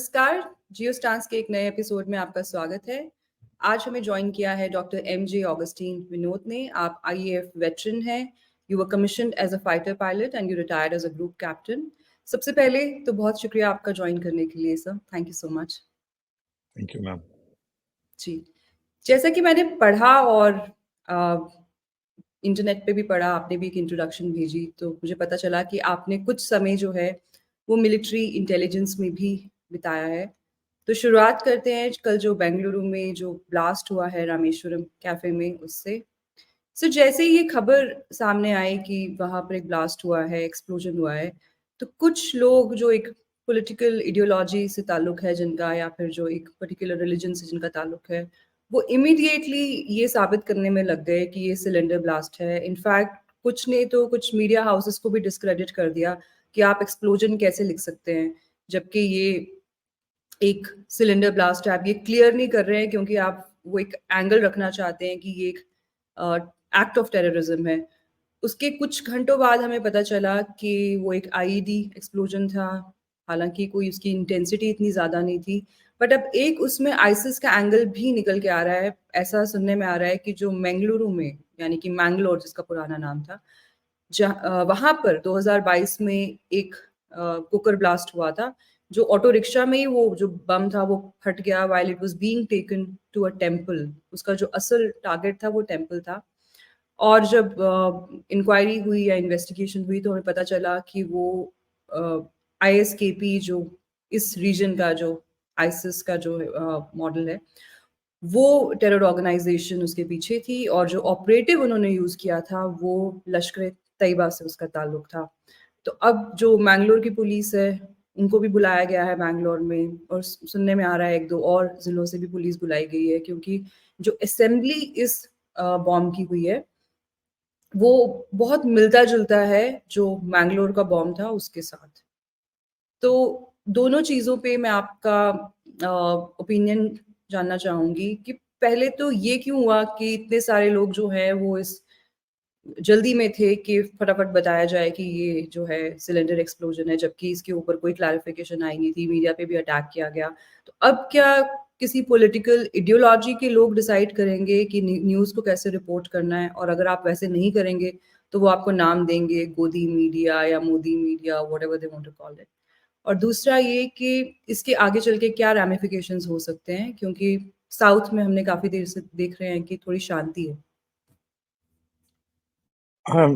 नमस्कार, जियो स्टांस के एक नए एपिसोड में आपका स्वागत है। आज हमें जॉइन किया है डॉक्टर एमजे ऑगस्टीन विनोद ने। आप आईएएफ वेटरन हैं, you were commissioned as a fighter pilot and you retired as a group captain. सबसे पहले तो बहुत शुक्रिया आपका ज्वाइन करने के लिए sir, thank you so much. Thank you ma'am. जी, जैसा कि मैंने पढ़ा और इंटरनेट पे भी पढ़ा, आपने भी एक इंट्रोडक्शन भेजी, तो मुझे पता चला कि आपने कुछ समय जो है वो मिलिट्री इंटेलिजेंस में भी बिताया है। तो शुरुआत करते हैं कल जो बेंगलुरु में जो ब्लास्ट हुआ है रामेश्वरम कैफे में उससे। सो जैसे ही ये खबर सामने आई कि वहाँ पर एक ब्लास्ट हुआ है, एक्सप्लोजन हुआ है, तो कुछ लोग जो एक पॉलिटिकल आइडियोलॉजी से ताल्लुक है जिनका, या फिर जो एक पर्टिकुलर रिलीजन से जिनका ताल्लुक है, वो इमीडिएटली ये साबित करने में लग गए कि ये सिलेंडर ब्लास्ट है। इनफैक्ट कुछ ने तो कुछ मीडिया हाउसेस को भी डिस्क्रेडिट कर दिया कि आप एक्सप्लोजन कैसे लिख सकते हैं, जबकि ये एक सिलेंडर ब्लास्ट है। आप ये क्लियर नहीं कर रहे हैं क्योंकि आप वो एक एंगल रखना चाहते हैं कि ये एक एक्ट ऑफ टेररिज्म है। उसके कुछ घंटों बाद हमें पता चला कि वो एक आईईडी एक्सप्लोजन था। हालांकि कोई उसकी इंटेंसिटी इतनी ज़्यादा नहीं थी, बट अब एक उसमें आईसिस का एंगल भी निकल के आ रहा है। ऐसा सुनने में आ रहा है कि जो बेंगलुरु में, यानी कि मैंगलोर जिसका पुराना नाम था, वहाँ पर 2022 में एक कुकर ब्लास्ट हुआ था। जो ऑटो रिक्शा में ही वो जो बम था वो फट गया while it was being taken to a temple. उसका जो असल टारगेट था वो टेंपल था। और जब इंक्वायरी हुई या इन्वेस्टिगेशन हुई तो हमें पता चला कि वो आईएसकेपी जो इस रीजन का जो आईसिस का जो मॉडल है, वो टेरर ऑर्गेनाइजेशन उसके पीछे थी, और जो ऑपरेटिव उन्होंने यूज़ किया था वो लश्कर तैयबा से उसका ताल्लुक था। तो अब जो मैंगलोर की पुलिस है उनको भी बुलाया गया है बैंगलोर में, और सुनने में आ रहा है एक दो और ज़िलों से भी पुलिस बुलाई गई है, क्योंकि जो असेंबली इस बॉम्ब की हुई है वो बहुत मिलता-जुलता है जो मैंगलोर का बॉम्ब था उसके साथ। तो दोनों चीज़ों पे मैं आपका ओपिनियन जानना चाहूँगी कि पहले तो ये क्यों हुआ कि इतने सारे लोग जो हैं वो इस जल्दी में थे कि फटाफट बताया जाए कि ये जो है सिलेंडर एक्सप्लोजन है, जबकि इसके ऊपर कोई क्लैरिफिकेशन आई नहीं थी, मीडिया पे भी अटैक किया गया। तो अब क्या किसी पॉलिटिकल आइडियोलॉजी के लोग डिसाइड करेंगे कि न्यूज़ को कैसे रिपोर्ट करना है, और अगर आप वैसे नहीं करेंगे तो वो आपको नाम देंगे गोदी मीडिया या Modi media, whatever they want to call it. और दूसरा ये कि इसके आगे चल के क्या रैमिफिकेशंस हो सकते हैं, क्योंकि साउथ में हमने काफ़ी देर से देख रहे हैं कि थोड़ी शांति है। हाँ,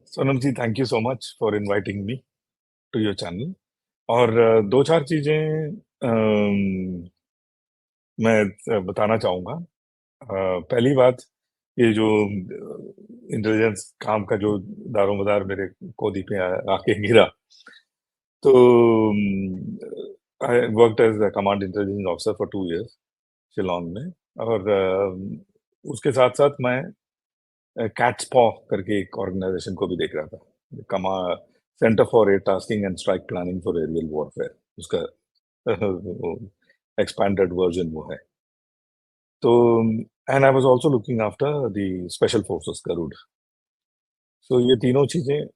Sonam ji, thank you so much for inviting me to your channel. और दो चार चीजें मैं बताना चाहूँगा। पहली बात, ये जो इंटेलिजेंस काम का जो दारोमदार मेरे गोदी पे आके गिरा, तो I worked as a command intelligence officer for 2 years Shillong में। और उसके साथ साथ मैं कैट्स पॉ करके एक ऑर्गेनाइजेशन को भी देख रहा था, कमा centre for air tasking and strike planning for aerial warfare, उसका एक्सपैंडेड वर्जन वो है। तो and I was also looking after the special forces Garud. So ये तीनों चीजें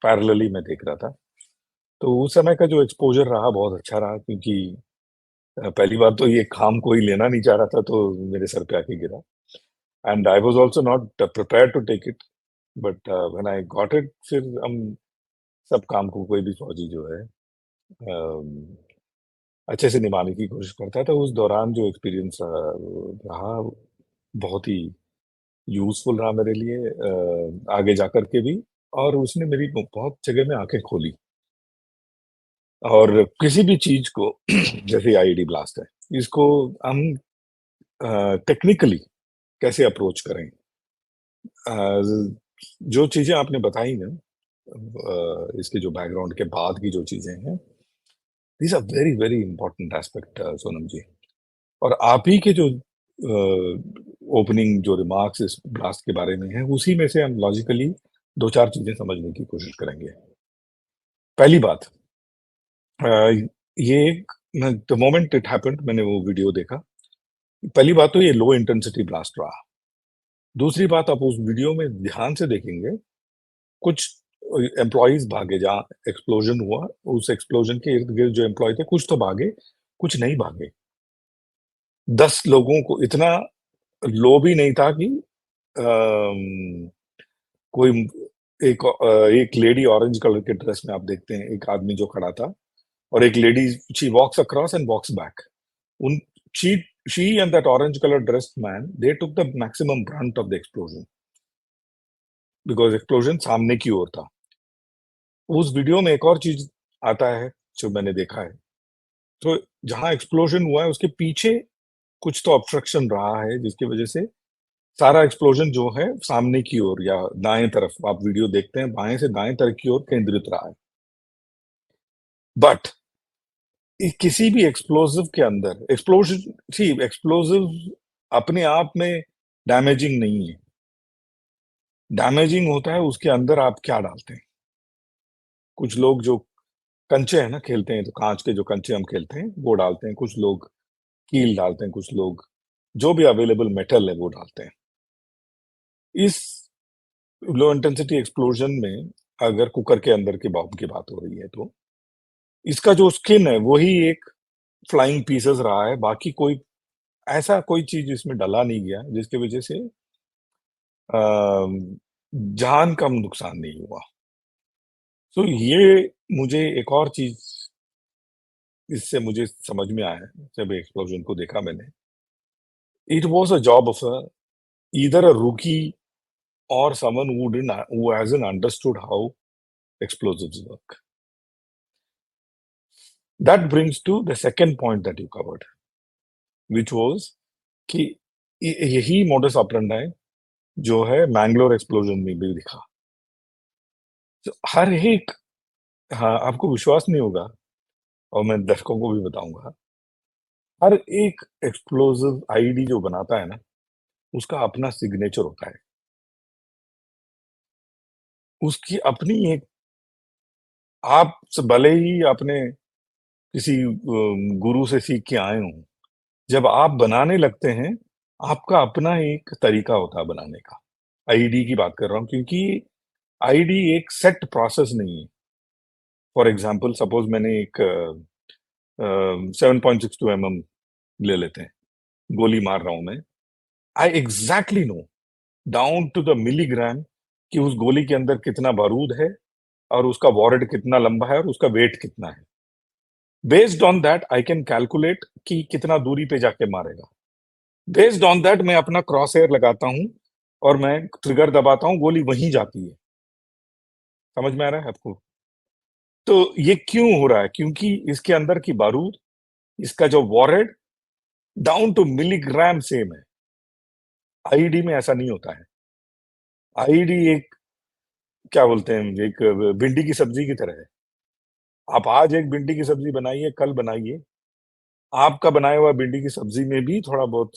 पैरेलली मैं देख रहा था। तो उस समय का जो एक्सपोजर रहा बहुत अच्छा रहा, क्योंकि पहली बार तो ये काम कोई लेना नहीं चाह रहा था, तो मेरे सर पे आके गिरा। And I was also not prepared to take it, but when I got it, फिर हम सब काम को कोई भी फौजी जो है अच्छे से निभाने की कोशिश करता है। तो उस दौरान जो एक्सपीरियंस रहा बहुत ही यूजफुल रहा मेरे लिए, आगे जाकर के भी। और उसने मेरी बहुत जगह में आंखें खोली। और किसी भी चीज को जैसे आईईडी ब्लास्ट है, इसको हम टेक्निकली कैसे अप्रोच करें। जो चीजें आपने बताई ना, इसके जो बैकग्राउंड के बाद की जो चीजें हैं, these are very very important aspect Sonam ji. और आप ही के जो ओपनिंग जो रिमार्क्स इस ब्लास्ट के बारे में है, उसी में से हम लॉजिकली दो चार चीजें समझने की कोशिश करेंगे। पहली बात, ये द मोमेंट इट हैपेंड, मैंने वो वीडियो देखा। पहली बात तो ये लो इंटेंसिटी ब्लास्ट रहा। दूसरी बात, आप उस वीडियो में ध्यान से देखेंगे, कुछ एम्प्लॉयज भागे, जहाँ एक्सप्लोजन हुआ उस एक्सप्लोजन के इर्द गिर्द जो एम्प्लॉय थे कुछ तो भागे, कुछ नहीं भागे। 10 लोगों को इतना लो भी नहीं था कि अम, कोई एक लेडी ऑरेंज कलर के ड्रेस में आप देखते हैं, एक आदमी जो खड़ा था और एक lady she walks across and walks back. उन she she and that orange colour dressed man they took the maximum brunt of the explosion because explosion सामने की ओर था। उस वीडियो में एक और चीज़ आता है जो मैंने देखा है। तो जहाँ एक्सप्लोजन हुआ है उसके पीछे कुछ तो ऑब्स्ट्रक्शन रहा है जिसकी वजह से सारा एक्सप्लोजन जो है सामने की ओर या दाएं तरफ आप वीडियो देखते हैं बाएं से दाएं तरफ की ओर केंद्रित रहा है। बट किसी भी एक्सप्लोसिव के अंदर एक्सप्लोजन सी एक्सप्लोसिव अपने आप में डैमेजिंग नहीं है। डैमेजिंग होता है उसके अंदर आप क्या डालते हैं। कुछ लोग जो कंचे है ना खेलते हैं तो कांच के जो कंचे हम खेलते हैं वो डालते हैं, कुछ लोग कील डालते हैं, कुछ लोग जो भी अवेलेबल मेटल है वो डालते हैं। इस लो इंटेंसिटी एक्सप्लोजन में अगर कुकर के अंदर के बॉम्ब की बात हो रही है तो इसका जो स्किन है वही एक फ्लाइंग पीसेस रहा है, बाकी कोई ऐसा कोई चीज इसमें डला नहीं गया जिसकी वजह से जान का नुकसान नहीं हुआ। तो ये मुझे एक और चीज इससे मुझे समझ में आया जब एक्सप्लोजन को देखा मैंने। It was a job of either अ रूकी or someone who hasn't understood how explosives work. That brings to the second point that you covered, which was कि यही modus operandi जो है मैंगलोर एक्सप्लोजन में भी दिखा। तो हर एक हाँ आपको विश्वास नहीं होगा और मैं दर्शकों को भी बताऊंगा, हर एक एक्सप्लोसिव आईडी जो बनाता है ना उसका अपना सिग्नेचर होता है, उसकी अपनी एक आप भले ही आपने किसी गुरु से सीख के आए हो, जब आप बनाने लगते हैं, आपका अपना एक तरीका होता है बनाने का। आईडी की बात कर रहा हूँ क्योंकि आईडी एक सेट प्रोसेस नहीं है। फॉर एग्जांपल सपोज मैंने एक 7.62 ले लेते हैं, गोली मार रहा हूं मैं। I exactly know down to the milligram कि उस गोली के अंदर कितना बारूद है और उसका वॉरेड कितना लंबा है और उसका वेट कितना है। Based on that I can calculate कि कितना दूरी पे जाके मारेगा। बेस्ड ऑन दैट मैं अपना क्रॉस हेयर लगाता हूं और मैं ट्रिगर दबाता हूं, गोली वहीं जाती है। समझ में आ रहा है आपको? तो ये क्यों हो रहा है? क्योंकि इसके अंदर की बारूद, इसका जो वॉरेड डाउन टू मिलीग्राम सेम है। आईडी में ऐसा नहीं होता है। आईडी एक क्या बोलते हैं, एक भिंडी की सब्जी की तरह है। आप आज एक भिंडी की सब्जी बनाइए, कल बनाइए, आपका बनाया हुआ भिंडी की सब्जी में भी थोड़ा बहुत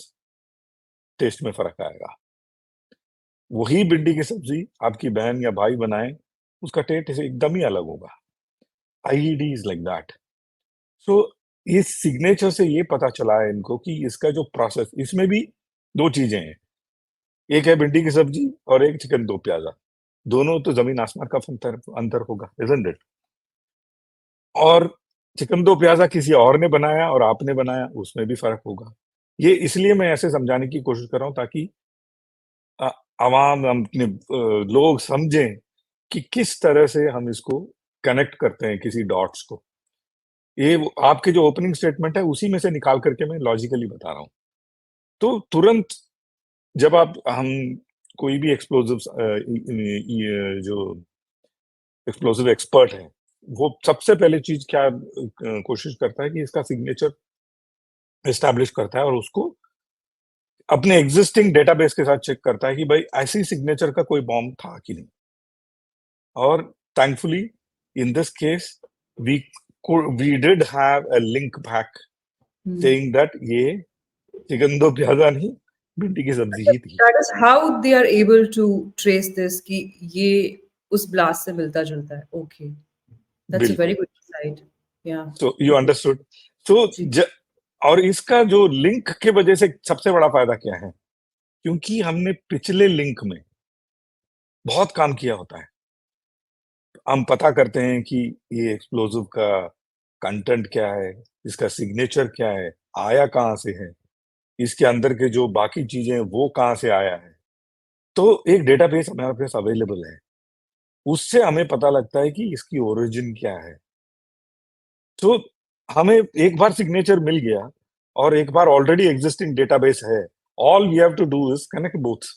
टेस्ट में फर्क आएगा। वही भिंडी की सब्जी आपकी बहन या भाई बनाए, उसका टेस्ट एकदम ही अलग होगा। IED is like that. So इस सिग्नेचर से ये पता चला है इनको कि इसका जो प्रोसेस, इसमें भी दो चीजें हैं, एक है भिंडी की सब्जी और एक चिकन दो प्याजा। दोनों तो जमीन आसमान का अंतर अंतर होगा, इजंट इट? और चिकन दो प्याजा किसी और ने बनाया और आपने बनाया, उसमें भी फर्क होगा। ये इसलिए मैं ऐसे समझाने की कोशिश कर रहा हूं ताकि अ, आवाम अपने लोग समझें कि किस तरह से हम इसको कनेक्ट करते हैं किसी डॉट्स को। ये आपके जो ओपनिंग स्टेटमेंट है उसी में से निकाल करके मैं लॉजिकली बता रहा हूँ। तो तुरंत जब आप हम कोई भी एक्सप्लोसिव जो एक्सप्लोसिव एक्सपर्ट है, वो सबसे पहले चीज क्या कोशिश करता है कि इसका सिग्नेचर एस्टैब्लिश करता है और उसको अपने एग्जिस्टिंग डेटाबेस के साथ चेक करता है कि भाई ऐसी सिग्नेचर का कोई बॉम्ब था कि नहीं। और thankfully in this case we we did have a link back saying that ये चिकन दो प्याजा नहीं, भिंडी की सब्जी ही थी। That is how they are able to trace this कि ये उस blast से मिलता जुलता है। Okay, that's a very बिल्कुल। good insight. Yeah. So you understood. तो जी। और इसका जो लिंक के वजह से सबसे बड़ा फायदा क्या है? क्योंकि हमने पिछले लिंक में बहुत काम किया होता है। हम पता करते हैं कि ये एक्सप्लोसिव का कंटेंट क्या है, इसका सिग्नेचर क्या है, आया कहाँ से है, इसके अंदर के जो बाकी चीजें हैं, वो कहाँ से आया है। तो एक डेटाबेस हमारे पास अवेलेबल है, उससे हमें पता लगता है कि इसकी ओरिजिन क्या है। तो हमें एक बार सिग्नेचर मिल गया और एक बार ऑलरेडी एग्जिस्टिंग डेटाबेस है, all we have to do is connect both.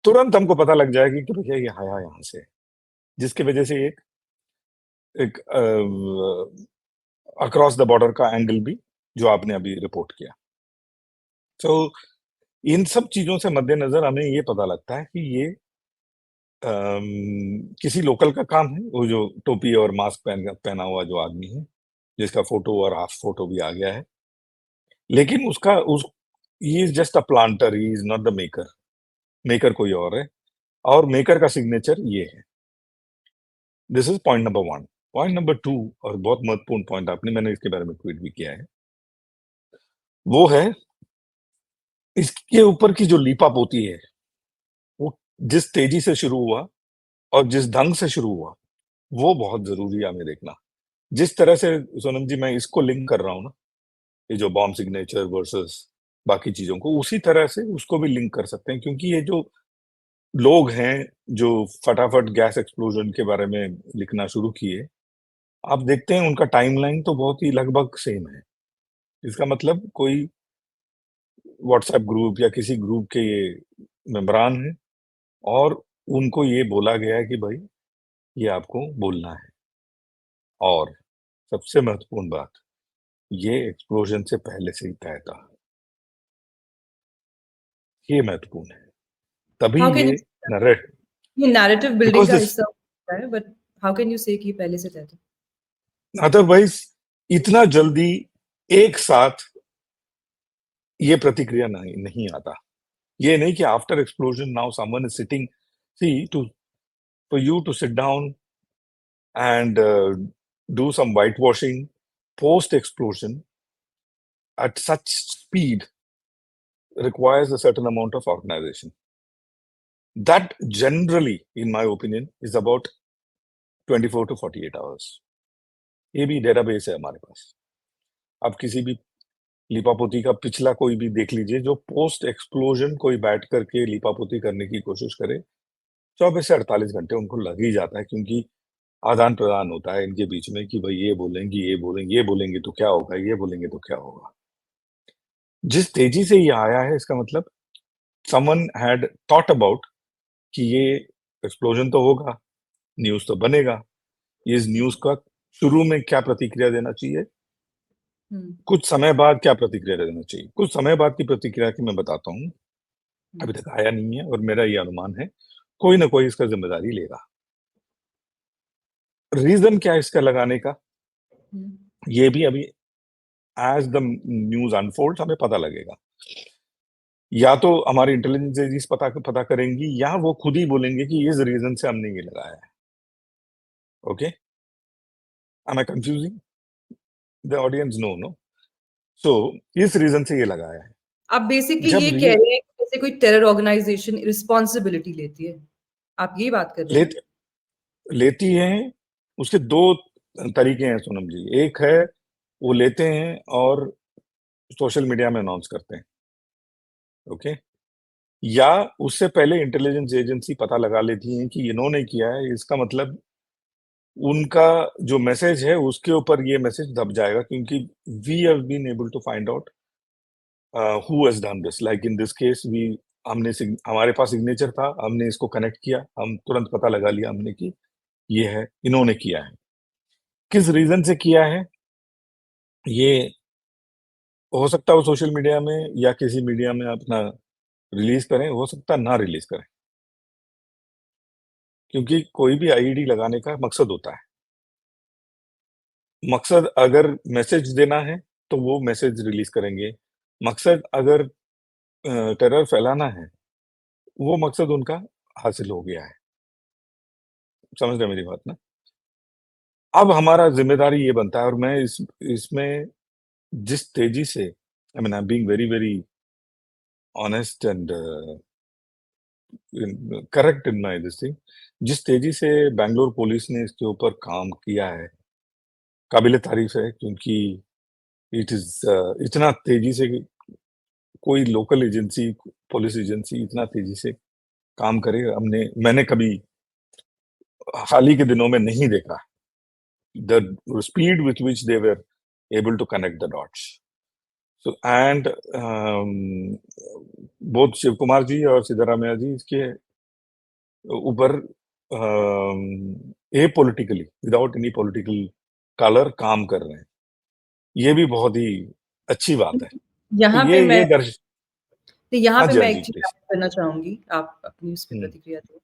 तुरंत हमको पता लग जाएगी कि भैया ये आया यहाँ से, जिसकी वजह से एक एक अक्रॉस द बॉर्डर का एंगल भी जो आपने अभी रिपोर्ट किया। तो इन सब चीजों से मद्देनजर हमें ये पता लगता है कि ये किसी लोकल का काम है, वो जो टोपी और मास्क पहना हुआ जो आदमी है, जिसका फोटो और हाफ फोटो भी आ गया है। लेकिन उसका उस he is just a planter, he is not the maker. Maker कोई और है, और मेकर का सिग्नेचर ये है। This is point number 1। Point number 2, और बहुत महत्वपूर्ण पॉइंट आपने, मैंने इसके बारे में ट्वीट भी किया है, वो है इसके ऊपर की जो लीपापोती है, वो जिस तेजी से शुरू हुआ और जिस ढंग से शुरू हुआ, वो बहुत जरूरी है हमें देखना। जिस तरह से सोनम जी मैं इसको लिंक कर रहा हूँ ना, ये जो बॉम्ब सिग्नेचर वर्सेस बाकी चीजों को, उसी तरह से उसको भी लिंक कर सकते हैं, क्योंकि ये जो लोग हैं जो फटाफट गैस एक्सप्लोजन के बारे में लिखना शुरू किए, आप देखते हैं उनका टाइमलाइन तो बहुत ही लगभग सेम है। इसका मतलब कोई व्हाट्सएप ग्रुप या किसी ग्रुप के ये मेंबरान हैं, और उनको ये बोला गया है कि भाई ये आपको बोलना है। और सबसे महत्वपूर्ण बात, ये एक्सप्लोजन से पहले से ही तय था। ये महत्वपूर्ण है, तभी हाउ कैन ये यू नरेट, ये नैरेटिव बिल्डिंग बिकॉज का दिस, हिस्सा होता है, बट हाउ कैन यू से कि पहले से तय था? अदरवाइज इतना जल्दी एक साथ ये प्रतिक्रिया नहीं नहीं आता। ये नहीं कि after explosion now someone is sitting, see to for you to sit down and do some whitewashing post explosion at such speed requires a certain amount of organization. That generally, in my opinion, is about 24 to 48 hours. ये भी database है हमारे पास। आप किसी भी लिपापोती का पिछला कोई भी देख लीजिए, जो पोस्ट एक्सप्लोजन कोई बैठ करके लिपापोती करने की कोशिश करे, 24 से 48 घंटे उनको लग ही जाता है, क्योंकि आदान प्रदान होता है इनके बीच में कि भाई ये बोलेंगे, ये बोलेंगे, ये बोलेंगे तो क्या होगा, ये बोलेंगे तो क्या होगा। जिस तेजी से ये आया है, इसका मतलब समवन हैड थॉट अबाउट कि ये एक्सप्लोजन तो होगा, न्यूज तो बनेगा, इस न्यूज का शुरू में क्या प्रतिक्रिया देना चाहिए, हम्म। कुछ समय बाद क्या प्रतिक्रिया देना चाहिए। कुछ समय बाद की प्रतिक्रिया की मैं बताता हूँ, अभी तक आया नहीं है, और मेरा ये अनुमान है कोई ना कोई इसका जिम्मेदारी लेगा। रीजन क्या है इसका लगाने का, ये भी अभी एज द न्यूज अनफोल्ड हमें पता लगेगा। या तो हमारी इंटेलिजेंस एजेंसीज पता करेंगी, या वो खुद ही बोलेंगे कि इस रीजन से हमने ये लगाया है। Okay, am I confusing the audience? No no. So इस रीजन से ये लगाया है। आप बेसिकली जब ये कह रहे हैं कि जैसे कोई टेरर ऑर्गेनाइजेशन रिस्पॉन्सिबिलिटी लेती है, आप यही बात कर रहे हैं लेती लेती है, उसके दो तरीके हैं सोनम जी। एक है वो लेते हैं और सोशल मीडिया में अनाउंस करते हैं, ओके, या उससे पहले इंटेलिजेंस एजेंसी पता लगा लेती है कि इन्होंने किया है, इसका मतलब उनका जो मैसेज है उसके ऊपर ये मैसेज दब जाएगा, क्योंकि we have been able to find out who has done this. Like in this case we, हमारे पास सिग्नेचर था, हमने इसको कनेक्ट किया, हम तुरंत पता लगा लिया हमने कि ये है, इन्होंने किया है। किस रीजन से किया है, ये हो सकता है वो सोशल मीडिया में या किसी मीडिया में अपना रिलीज करें, हो सकता है ना रिलीज करें, क्योंकि कोई भी आईडी लगाने का मकसद होता है। मकसद अगर मैसेज देना है तो वो मैसेज रिलीज करेंगे, मकसद अगर टेरर फैलाना है, वो मकसद उनका हासिल हो गया है। समझ रहे हैं मेरी बात ना? अब हमारा जिम्मेदारी ये बनता है, और मैं इसमें जिस तेजी से, I mean I am being very very honest and correct in my this thing, जिस तेजी से बैंगलोर पुलिस ने इसके ऊपर काम किया है, काबिल तारीफ है, क्योंकि इट इज इतना तेजी से कोई लोकल एजेंसी, पुलिस एजेंसी इतना तेजी से काम करे, मैंने कभी हाल ही के दिनों में नहीं देखा। The speed with which they were able to connect the dots. So and both Shiv Kumar ji और सिद्धारामैया जी इसके ऊपर एपॉलिटिकली, विदाउट एनी पॉलिटिकल कलर काम कर रहे हैं। ये भी बहुत ही अच्छी बात है। तो यहाँ पे मैं ये दर्श यहाँ हाँ पे जी, हाँ मैं जी, एक चीज़ प्लीज। ऐड करना चाहूँगी, आप अपनी उस पे हुँ, प्रतिक्रिया दें,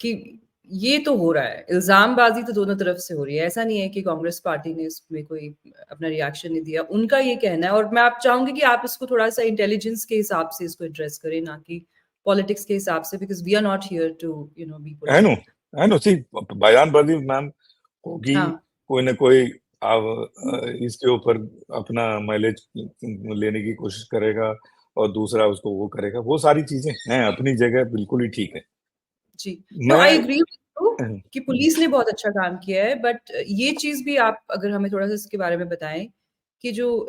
कि ये तो हो रहा है, इल्ज़ामबाज़ी तो दोनों तरफ से हो रही है। ऐसा नहीं है कि कांग्रेस पार्टी ने इसमें कोई अपना रिएक्शन नहीं दिया। उनका ये कहना है, और मैं आप चाहूँगी कि आप इसको थोड़ा-सा इंटेलिजेंस के हिसाब से इसको एड्रेस करें, ना कि पॉलिटिक्स के हिसाब से, because we are not here to be I know, polemic. सी बयानबाज़ी मैम होगी, हाँ, कोई न कोई इसके ऊपर अपना माइलेज लेने की कोशिश करेगा और दूसरा उसको वो करेगा। वो सारी चीज़ें हैं अपनी जगह, बिल्कुल ही ठीक है। जी। नो, मैं आई एग्री विद यू हुँ, कि पुलिस ने बहुत अच्छा काम किया है, बट ये चीज़ भी आप अगर हमें थोड़ा-सा इसके बारे में बताएँ कि जो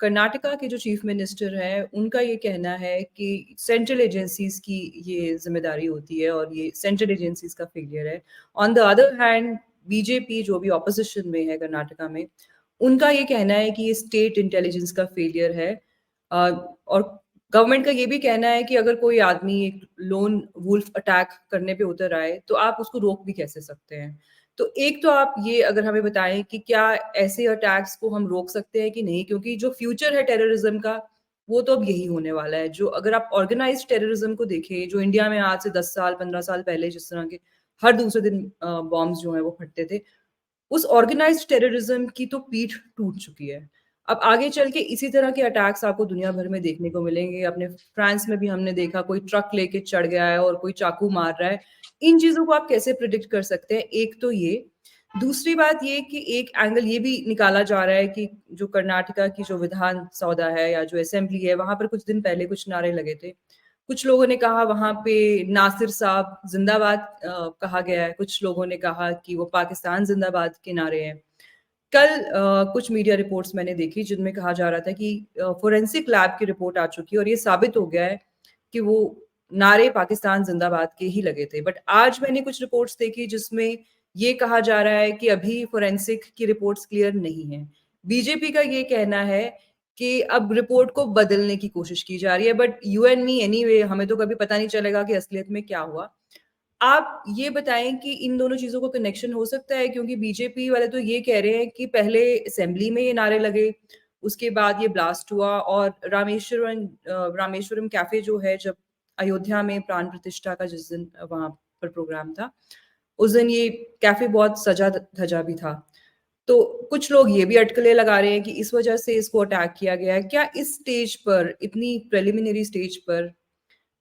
कर्नाटका के जो चीफ मिनिस्टर हैं, उनका ये कहना है कि सेंट्रल एजेंसीज़ की ये ज़िम्मेदारी होती है और ये सेंट्रल एजेंसीज़ का फेलियर है। On the other hand, BJP जो भी ऑपोज़िशन में है कर्नाटका में, उनका ये कहना है कि ये स्टेट इंटेलिजेंस का फेलियर है। और गवर्नमेंट का ये भी कहना है कि अगर कोई आदमी एक लोन वुल्फ अटैक करने पे उतर आए, तो आप उसको रोक भी कैसे सकते हैं? तो एक तो आप ये अगर हमें बताएँ कि क्या ऐसे अटैक्स को हम रोक सकते हैं कि नहीं? क्योंकि जो फ्यूचर है टेररिज़्म का, वो तो अब यही होने वाला है। जो अगर आप ऑर्गेनाइज़्ड टेररिज़्म को देखें, जो इंडिया में आज से 10 साल, 15 साल पहले जिस तरह के हर दूसरे दिन बॉम्ब्स जो हैं वो फटते थे, उस ऑर्गेनाइज्ड टेररिज्म की तो पीठ टूट चुकी है। अब आगे चल के इसी तरह के अटैक्स आपको दुनिया भर में देखने को मिलेंगे। अपने फ्रांस में भी हमने देखा, कोई ट्रक लेके चढ़ गया है और कोई चाकू मार रहा है। इन चीज़ों को आप कैसे प्रिडिक्ट कर सकते हैं? एक तो ये। दूसरी बात ये कि एक एंगल ये भी निकाला जा रहा है कि जो कर्नाटका की जो विधान सौधा है या जो असेंबली है, वहाँ पर कुछ दिन पहले कुछ नारे लगे थे। कुछ लोगों ने कहा वहाँ पे नासिर साहब ज़िंदाबाद कहा गया है, कुछ लोगों ने कहा कि वो पाकिस्तान ज़िंदाबाद के नारे हैं। कल कुछ मीडिया रिपोर्ट्स मैंने देखी जिनमें कहा जा रहा था कि फोरेंसिक लैब की रिपोर्ट आ चुकी है और ये साबित हो गया है कि वो नारे पाकिस्तान ज़िंदाबाद के ही लगे थे। बट आज मैंने कुछ रिपोर्ट्स देखी जिसमें ये कहा जा रहा है कि अभी फोरेंसिक की रिपोर्ट्स क्लियर नहीं है। बीजेपी का ये कहना है कि अब रिपोर्ट को बदलने की कोशिश की जा रही है, but you and me anyway हमें तो कभी पता नहीं चलेगा कि असलियत में क्या हुआ। आप ये बताएँ कि इन दोनों चीज़ों का कनेक्शन हो सकता है? क्योंकि बीजेपी वाले तो ये कह रहे हैं कि पहले असेंबली में ये नारे लगे, उसके बाद ये ब्लास्ट हुआ और रामेश्वरम कैफ़े जो है, जब अयोध्या में प्राण प्रतिष्ठा का जिस दिन वहाँ पर प्रोग्राम था, उस दिन ये कैफ़े बहुत सजा-धजा भी था। तो कुछ लोग ये भी अटकलें लगा रहे हैं कि इस वजह से इसको अटैक किया गया है। क्या इस स्टेज पर, इतनी प्रिलिमिनरी स्टेज पर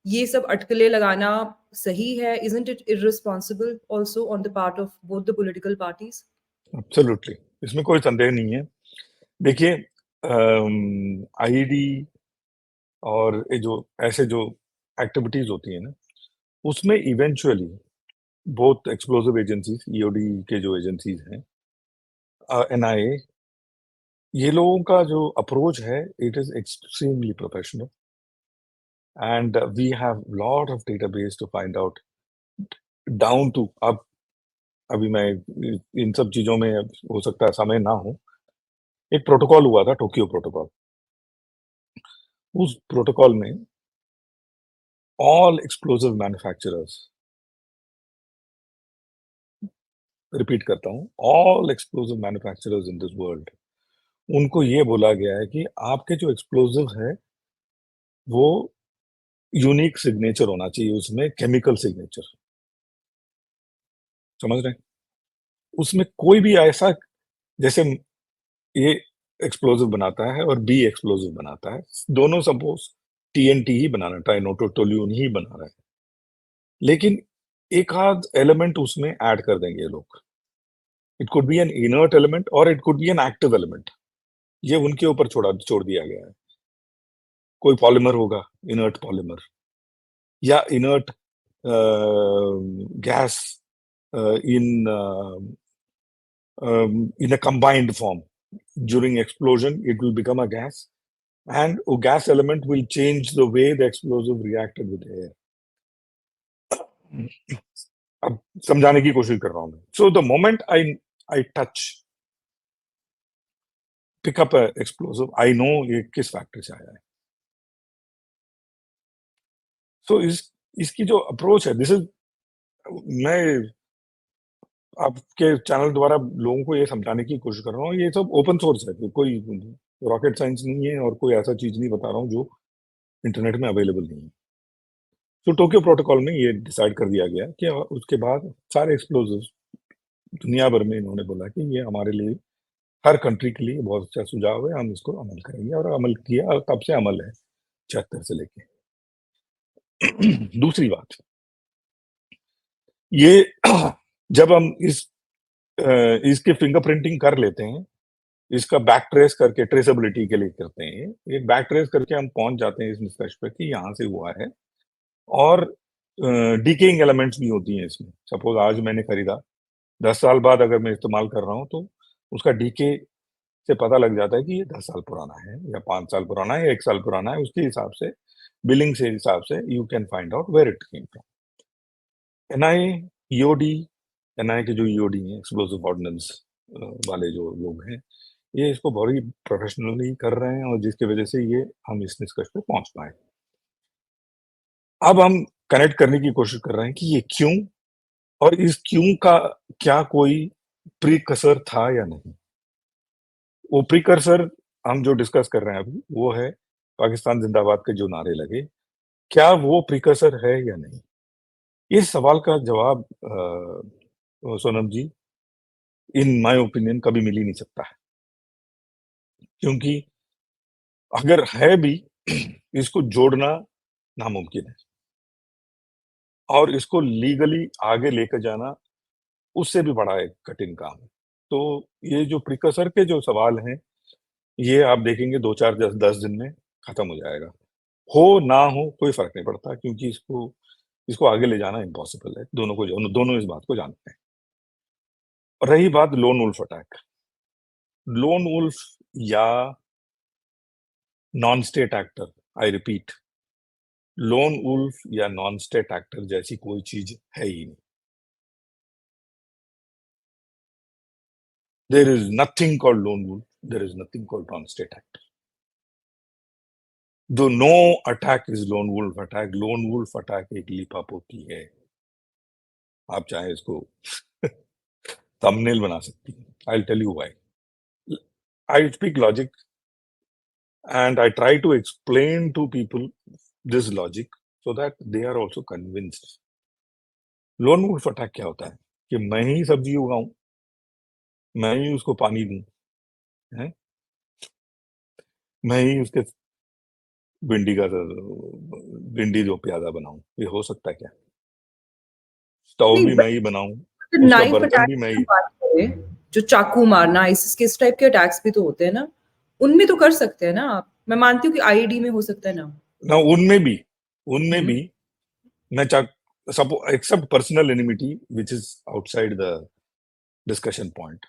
ये सब अटकलें लगाना सही है? Isn't it irresponsible also on the part of both the political parties? Absolutely, इसमें कोई संदेह नहीं है। देखिए आईईडी और ये जो ऐसे जो एक्टिविटीज़ होती है ना, उसमें eventually both explosive agencies, EOD के जो एजेंसीज़ हैं, एनआईए, ये लोगों का जो अप्रोच है, it is extremely professional and we have lot of database to find out down to अब अभी मैं इन सब चीज़ों में हो सकता है समय ना हो। एक प्रोटोकॉल हुआ था, टोक्यो प्रोटोकॉल। उस प्रोटोकॉल में ऑल एक्सप्लोसिव मैन्युफैक्चरर्स, रिपीट करता हूँ, all explosive manufacturers in this world, उनको ये बोला गया है कि आपके जो एक्सप्लोसिव है, वो यूनिक सिग्नेचर होना चाहिए उसमें, केमिकल सिग्नेचर। समझ रहे हैं? उसमें कोई भी ऐसा, जैसे ए एक्सप्लोसिव बनाता है और बी एक्सप्लोसिव बनाता है, दोनों सपोज़ टीएनटी ही बनाना, ट्राइनाइट्रोटोल्यून ही बना रहा है। लेकिन एक आध एलिमेंट उसमें ऐड कर देंगे ये लोग। It could be an inert element और it could be an active element. ये उनके ऊपर छोड़ दिया गया है। कोई पॉलीमर होगा, इनर्ट पॉलीमर या inert gas in in a combined form. During explosion, it will become a gas, and a gas element will change the way the explosive reacted with air. अब समझाने की कोशिश कर रहा हूं मैं. So the moment I touch, pick up a explosive, I know ये किस फैक्ट्री से आया है. So इसकी जो अप्रोच है, this is, मैं आपके चैनल द्वारा लोगों को ये समझाने की कोशिश कर रहा हूँ, ये सब ओपन सोर्स है, कोई रॉकेट साइंस नहीं है और कोई ऐसा चीज नहीं बता रहा हूँ जो इंटरनेट में अवेलेबल नहीं है. तो टोक्यो प्रोटोकॉल में ये डिसाइड कर दिया गया कि उसके बाद सारे एक्सप्लोजिव्स दुनिया भर में इन्होंने बोला कि ये हमारे लिए, हर कंट्री के लिए बहुत अच्छा सुझाव है, हम इसको अमल करेंगे, और अमल किया, और तब से अमल है 76 से लेके. दूसरी बात, ये जब हम इसके फिंगरप्रिंटिंग कर लेते हैं, इसका बैक ट्रेस करके ट्रेसेबिलिटी के लिए करते हैं, एक बैक ट्रेस करके हम पहुंच जाते हैं इस निष्कर्ष पे कि यहाँ से हुआ है. और डीकेइंग एलिमेंट्स भी होती हैं इसमें. सपोज आज मैंने खरीदा, 10 साल बाद अगर मैं इस्तेमाल कर रहा हूँ तो उसका डीके से पता लग जाता है कि ये 10 साल पुराना है, या 5 साल पुराना है, या 1 साल पुराना है. उसके हिसाब से, बिलिंग से हिसाब से you can find out where it came from. NIA, EOD, NIA के जो ईओडी हैं, एक्सप्लोसिव ऑर्डिनेंस वाले जो लोग हैं, ये इसको बहुत ही प्रोफेशनली कर रहे हैं, और जिसकी वजह से ये हम इस निष्कर्ष पे पहुंच पाए. अब हम कनेक्ट करने की कोशिश कर रहे हैं कि ये क्यों, और इस क्यों का क्या कोई प्रीकसर था या नहीं. वो प्रीकसर हम जो डिस्कस कर रहे हैं अभी, वो है पाकिस्तान जिंदाबाद के जो नारे लगे, क्या वो प्रीकसर है या नहीं. इस सवाल का जवाब सोनम जी, इन माय ओपिनियन कभी मिल ही नहीं सकता है, क्योंकि अगर है भी, इसको जोड़ना नामुमकिन है, और इसको लीगली आगे लेकर जाना उससे भी बड़ा एक कठिन काम है. तो ये जो प्रिकसर के जो सवाल हैं, ये आप देखेंगे 2-4 10 दिन में खत्म हो जाएगा. हो ना हो कोई फर्क नहीं पड़ता, क्योंकि इसको आगे ले जाना इम्पॉसिबल है. दोनों इस बात को जानते हैं. और रही बात lone wolf attack, lone wolf या non state actor, I repeat, lone wolf या नॉन स्टेट एक्टर जैसी कोई चीज है ही नहीं. There is nothing called lone wolf. There is nothing called non-state actor. Though no attack is lone wolf attack, lone wolf attack एक लीपापोती है. आप चाहे इसको thumbnail बना सकती हैं. I'll tell you why. I speak logic, and I try to explain to people this logic so that they are also convinced. Lone wolf attack क्या होता है कि मैं ही सब्जी उगाऊं, मैं ही उसको पानी दूं, है, मैं ही उसके भिंडी जो प्याजा बनाऊं. ये हो सकता है क्या? स्टोव नहीं, भी मैं ही बनाऊं, उसका नाइफ बर्तन अटैक भी मैं की ही. हम बात करें, जो चाकू मारना, ISIS के इस टाइप के अटैक्स भी तो होते हैं ना, उनमें तो कर सकते हैं ना आप. मैं मानती हूँ कि आईईडी में हो सकता है ना. ना उनमें भी मैं suppose except personal enmity which is outside the discussion point.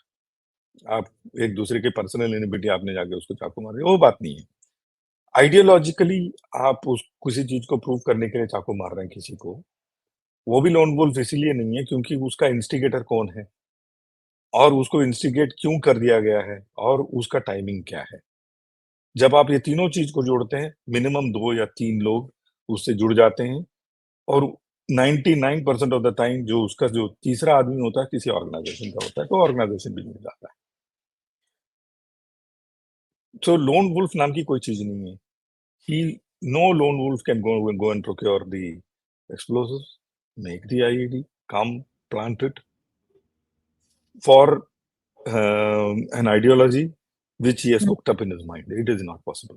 आप एक दूसरे के पर्सनल एनिमिटी आपने जाके उसको चाकू मारे, वो बात नहीं है. आइडियोलॉजिकली आप उस किसी चीज को प्रूव करने के लिए चाकू मार रहे हैं किसी को, वो भी लोन वुल्फ इसलिए नहीं है क्योंकि उसका इंस्टिगेटर कौन है, और उसको इंस्टिगेट क्यों कर दिया गया है, और उसका टाइमिंग क्या है. जब आप ये तीनों चीज को जोड़ते हैं, मिनिमम 2 या 3 लोग उससे जुड़ जाते हैं, और 99% ऑफ द टाइम जो उसका जो तीसरा आदमी होता है किसी ऑर्गेनाइजेशन का होता है, तो ऑर्गेनाइजेशन भी जुड़ जाता है. तो लोन वुल्फ नाम की कोई चीज नहीं है. He no lone wolf can go and procure the explosives, make the IED, come plant it for an ideology which he has cooked up in his mind. It is not possible.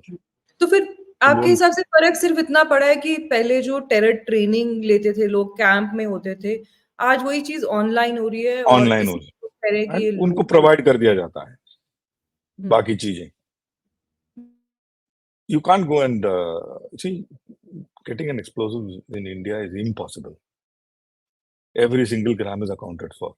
तो फिर आपके loan हिसाब से फर्क सिर्फ इतना पड़ा है कि पहले जो टेरर ट्रेनिंग लेते थे लोग, कैंप में होते थे, आज वही चीज ऑनलाइन हो रही है, और ऑनलाइन हो किसी को कह रहे हैं कि एंड ये उनको लोकल. प्रोवाइड कर दिया जाता है बाकी चीजें. You can't go and see, getting an explosive in India is impossible. Every single gram is accounted for.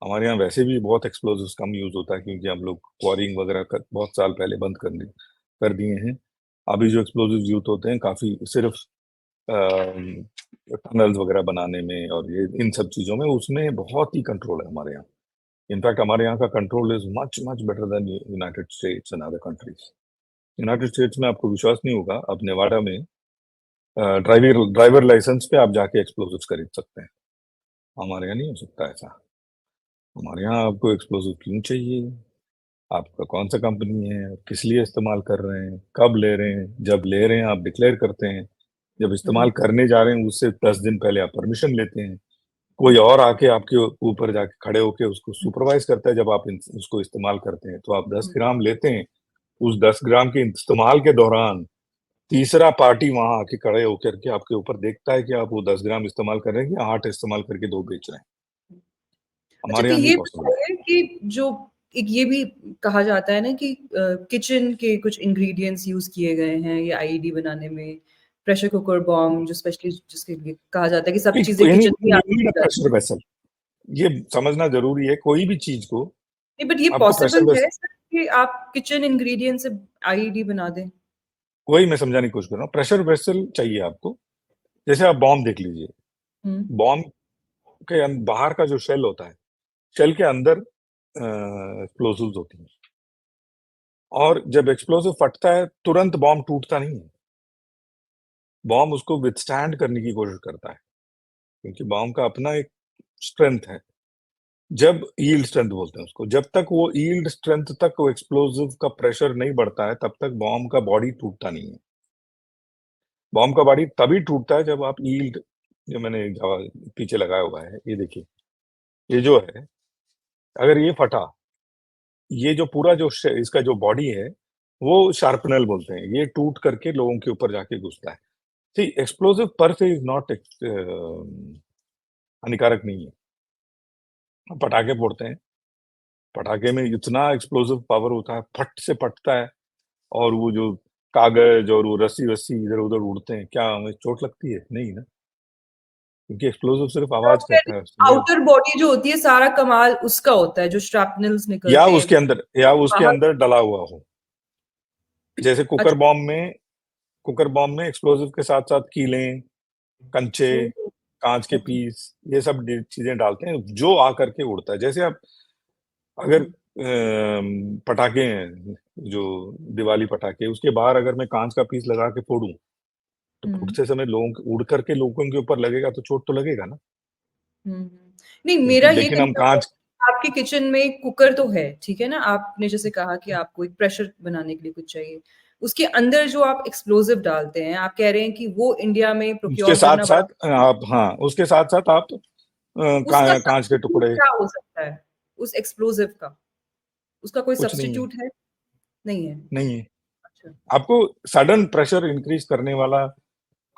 हमारे यहाँ वैसे भी बहुत एक्सप्लोजिव्स कम यूज होता है, क्योंकि हम लोग क्वारिंग वगैरह बहुत साल पहले बंद कर दिए हैं। अभी जो एक्सप्लोजिव यूज होते हैं काफी सिर्फ टनल्स वगैरह बनाने में और ये इन सब चीजों में, उसमें बहुत ही कंट्रोल है हमारे यहाँ। इनफैक्ट हमारे यहाँ का control is much much better than United states and other countries. United states में आपको विश्वास नहीं होगा, अब नेवाडा में ड्राइवर लाइसेंस पे आप जाके एक्सप्लोजिव खरीद सकते हैं। हमारे यहाँ नहीं हो सकता ऐसा। हमारे यहाँ आपको एक्सप्लोजिव क्यों चाहिए, आपका कौन सा कंपनी है, किस लिए इस्तेमाल कर रहे हैं, कब ले रहे हैं, जब ले रहे हैं आप डिक्लेयर करते हैं, जब इस्तेमाल करने जा रहे हैं उससे 10 दिन पहले आप परमिशन लेते हैं। कोई और आके आपके ऊपर जाके खड़े होके उसको सुपरवाइज करता है। जब आप उसको इस्तेमाल करते हैं तो आप 10 ग्राम लेते हैं, उस 10 ग्राम के इस्तेमाल के दौरान तीसरा पार्टी वहां आके खड़े होकर के आपके ऊपर देखता है कि आप वो 10 ग्राम इस्तेमाल कर रहे हैं या 8 इस्तेमाल करके 2 बेच रहे हैं। अच्छा, हमारे तो यहाँ नहीं ये पॉसिबल है। बताइए कि जो एक ये भी कहा जाता है ना कि किचन के कुछ इंग्रेडिएंट्स यूज़ किए गए हैं ये आईईडी बनाने में, प्रेशर कुकर बॉम्ब जो स्पेशली जिसके लिए कहा जाता है कि सब चीज़ें किचन में यू आती नीड अ हैं। Pressure vessel. ये समझना जरूरी है, कोई भी चीज को नहीं, बट ये आपको प्रेशर पॉसिबल है वेसल। सर कि आप किचन इंग्रेडिएंट से आईईडी बना दें? वही मैं समझाने की कोशिश कर रहा हूँ, प्रेशर वेसल चाहिए आपको। जैसे आप बॉम्ब देख लीजिए, हुँ, बॉम्ब के बाहर का जो शेल होता है, शेल के अंदर एक्सप्लोसिव्स होती हैं, और जब एक्सप्लोसिव फटता है तुरंत बॉम्ब टूटता नहीं है। बॉम्ब उसको विथस्टैंड करने की कोशिश करता है, क्योंकि बॉम्ब का अपना एक स्ट्रेंथ है। जब यील्ड स्ट्रेंथ बोलते हैं उसको, जब तक वो यील्ड स्ट्रेंथ तक वो एक्सप्लोसिव का प्रेशर नहीं बढ़ता है तब तक बॉम्ब का बॉडी टूटता नहीं है। बॉम्ब का बॉडी तभी टूटता है जब आप यील्ड, जो मैंने पीछे लगाया हुआ है ये देखिए, ये जो है, अगर ये फटा, ये जो पूरा जो इसका जो बॉडी है वो शार्पनल बोलते हैं, ये टूट करके लोगों के ऊपर जाके घुसता है। सी एक्सप्लोसिव पर से इज नॉट हानिकारक नहीं है। हम पटाखे फोड़ते हैं, पटाखे में इतना एक्सप्लोसिव पावर होता है, फट से फटता है, और वो जो कागज और वो रस्सी वस्सी इधर उधर उड़ते हैं, क्या हमें चोट लगती है? नहीं ना, क्योंकि एक्सप्लोसिव सिर्फ आवाज करता है ये। आउटर बॉडी जो होती है सारा कमाल उसका होता है, जो श्रैपनल्स निकलते हैं, या उसके बाहर। अंदर डला हुआ हो। जैसे अच्छा। कुकर बॉम्ब में एक्सप्लोसिव के साथ साथ कीलें, कंचे, ओह! कांच के ओके। पीस, ये सब चीजें डालते हैं जो आकर के उड़ता है। जैसे आप अगर हुँ, पटाखे हैं, जो दिवाली पटाखे, उसके बाहर अगर मैं कांच का पीस लगा के फोड़ूं तो हुँ, फूटते समय उड़ करके लोगों के ऊपर लगेगा तो चोट तो लगेगा ना। हुँ, हुँ। नहीं, मेरा ये लेकिन हम कंसर्न है कांच, कि आपके किचन में कुकर तो है, ठीक है ना? आपने जैसे कहा कि आपको एक प्रेशर बनाने के लिए कुछ चाहिए। उसके अंदर जो आप एक्सप्लोसिव डालते हैं, आप कह रहे हैं कि वो इंडिया में उसके प्रोक्योर साथ करना बड़ा साथ आप, हाँ, उसके साथ साथ आप उसका कांच के सब्स्टिट्यूट टुकड़े, क्या हो सकता है, उस एक्सप्लोसिव का? उसका कोई कुछ नहीं है। सब्स्टिट्यूट है? नहीं है। नहीं है। अच्छा। आपको सडन प्रेशर इंक्रीज करने वाला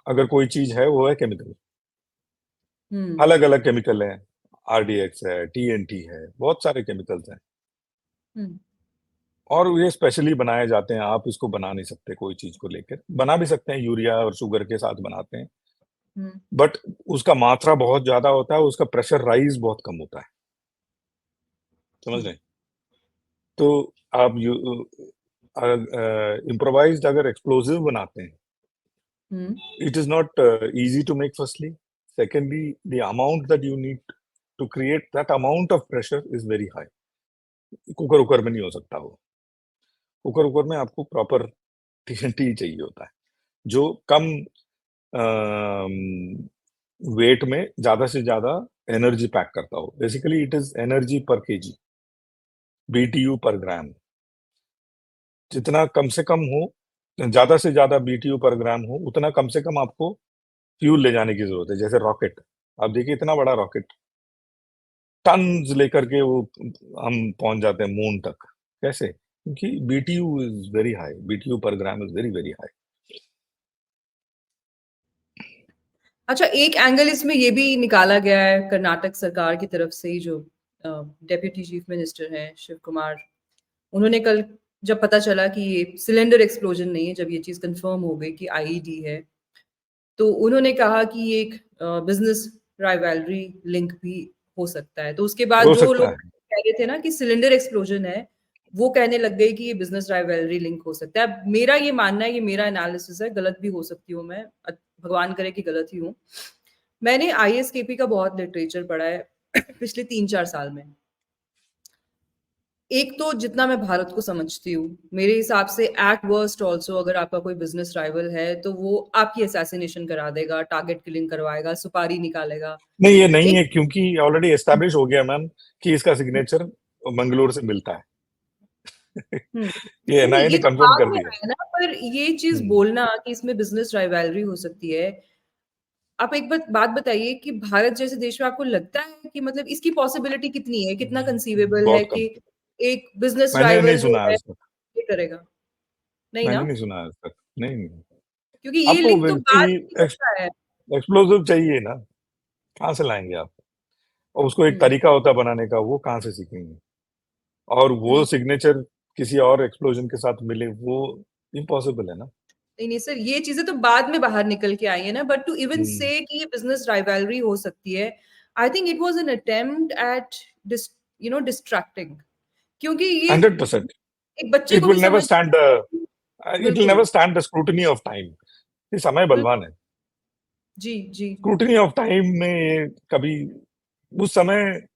अगर कोई चीज है वो है केमिकल। हुँ, अलग अलग केमिकल है, आरडीएक्स है, टीएनटी है, बहुत सारे केमिकल्स हैं, हुँ, और ये स्पेशली बनाए जाते हैं। आप इसको बना नहीं सकते, कोई चीज को लेकर बना भी सकते हैं, यूरिया और शुगर के साथ बनाते हैं, हुँ, बट उसका मात्रा बहुत ज्यादा होता है, उसका प्रेशर राइज बहुत कम होता है। समझ हुँ, रहे हैं? तो आप इम्प्रोवाइज्ड अगर एक्सप्लोसिव बनाते हैं, हुँ। it is not easy to make, firstly. Secondly, the amount that you need to create that amount of pressure is very high. Cooker उकर में नहीं हो सकता वो। कुकर उकर में आपको प्रॉपर टीएनटी ही चाहिए होता है, जो कम वेट में ज्यादा से ज्यादा एनर्जी पैक करता हो। बेसिकली इट इज एनर्जी पर केजी, बीटीयू पर ग्राम। जितना कम से कम हो, ज्यादा से ज्यादा बीटीयू पर ग्राम हो, उतना कम से कम आपको फ्यूल ले जाने की जरूरत है। जैसे रॉकेट, आप देखिए इतना बड़ा रॉकेट, टन्स लेकर के वो हम पहुंच जाते हैं मून तक। कैसे? क्योंकि BTU is very high, BTU per gram is very very high. अच्छा, एक एंगल इसमें ये भी निकाला गया है कर्नाटक सरकार की तरफ से ही जो डेप्यूटी चीफ मिनिस्टर हैं शिव कुमार, उन्होंने कल जब पता चला कि ये सिलेंडर एक्सप्लोजन नहीं है, जब ये चीज़ कन्फर्म हो गई कि आईईडी है, तो उन्होंने कहा कि ये एक बिज़नेस राइवलरी लिंक भी हो सकता है। तो उसके बाद हो जो सकता लोग है। कह रहे थे ना कि सिलेंडर एक्सप्लोजन है, वो कहने लग गए कि ये बिज़नेस राइवलरी लिंक हो सकता है। अब मेरा ये मानना है, ये मेरा एनालिसिस है, गलत भी हो सकती हूँ मैं, भगवान करे कि गलत ही हूँ। मैंने आईएसकेपी का बहुत लिटरेचर पढ़ा है पिछले 3-4 साल में। एक तो जितना मैं भारत को समझती हूँ, मेरे हिसाब से एट वर्स्ट आल्सो अगर आपका कोई बिज़नेस राइवल है, तो वो आपकी असैसिनेशन करा देगा, टारगेट किलिंग करवाएगा, सुपारी निकालेगा। नहीं, ये नहीं एक है क्योंकि ऑलरेडी एस्टैब्लिश हो गया मैम कि इसका सिग्नेचर मंगलोर से मिलता है। हुँ। ये नहीं, नहीं, एनआईए ये ने तो कंफर्म बाद कर में दिया। आया ना, पर ये चीज़ हम्म, बोलना कि इसमें बिज़नेस राइवलरी हो सकती है। आप एक बात बताइए कि भारत जैसे देश में आपको लगता है कि मतलब इसकी पॉसिबिलिटी कितनी है? कितना कंसीवेबल है बहुत कि कम। एक बिज़नेस मैंने नहीं राइवल जो सुना है आज तक। ये करेगा? नहीं मैंने ना? नहीं सुना आज तक। नहीं, नहीं। क्योंकि ये आपको लिंक तो बाद सी में ही बनता है। एक्सप्लोसिव चाहिए ना, कहाँ से लाएंगे आप? और उसको एक हुँ, तरीका होता है बनाने का, वो कहाँ से सीखेंगे? और वो हुँ। सिग्नेचर किसी और एक्सप्लोजन के साथ मिले, वो इम्पॉसिबल है ना। नहीं, नहीं सर, ये चीज़ें तो बाद में बाहर निकल के आई है ना, बट टू इवन हम्म, से कि ये बिज़नेस राइवलरी हो सकती है, I think it was an attempt at dis distracting, क्योंकि ये 100%। एक बच्चे इट को भी विल नेवर समझ स्टैंड इट विल नेवर बिल्कुल, stand the scrutiny of time. ये समय बिल्कुल। बलवान है। जी, जी। स्क्रूटनी ऑफ टाइम में ये कभी उस समय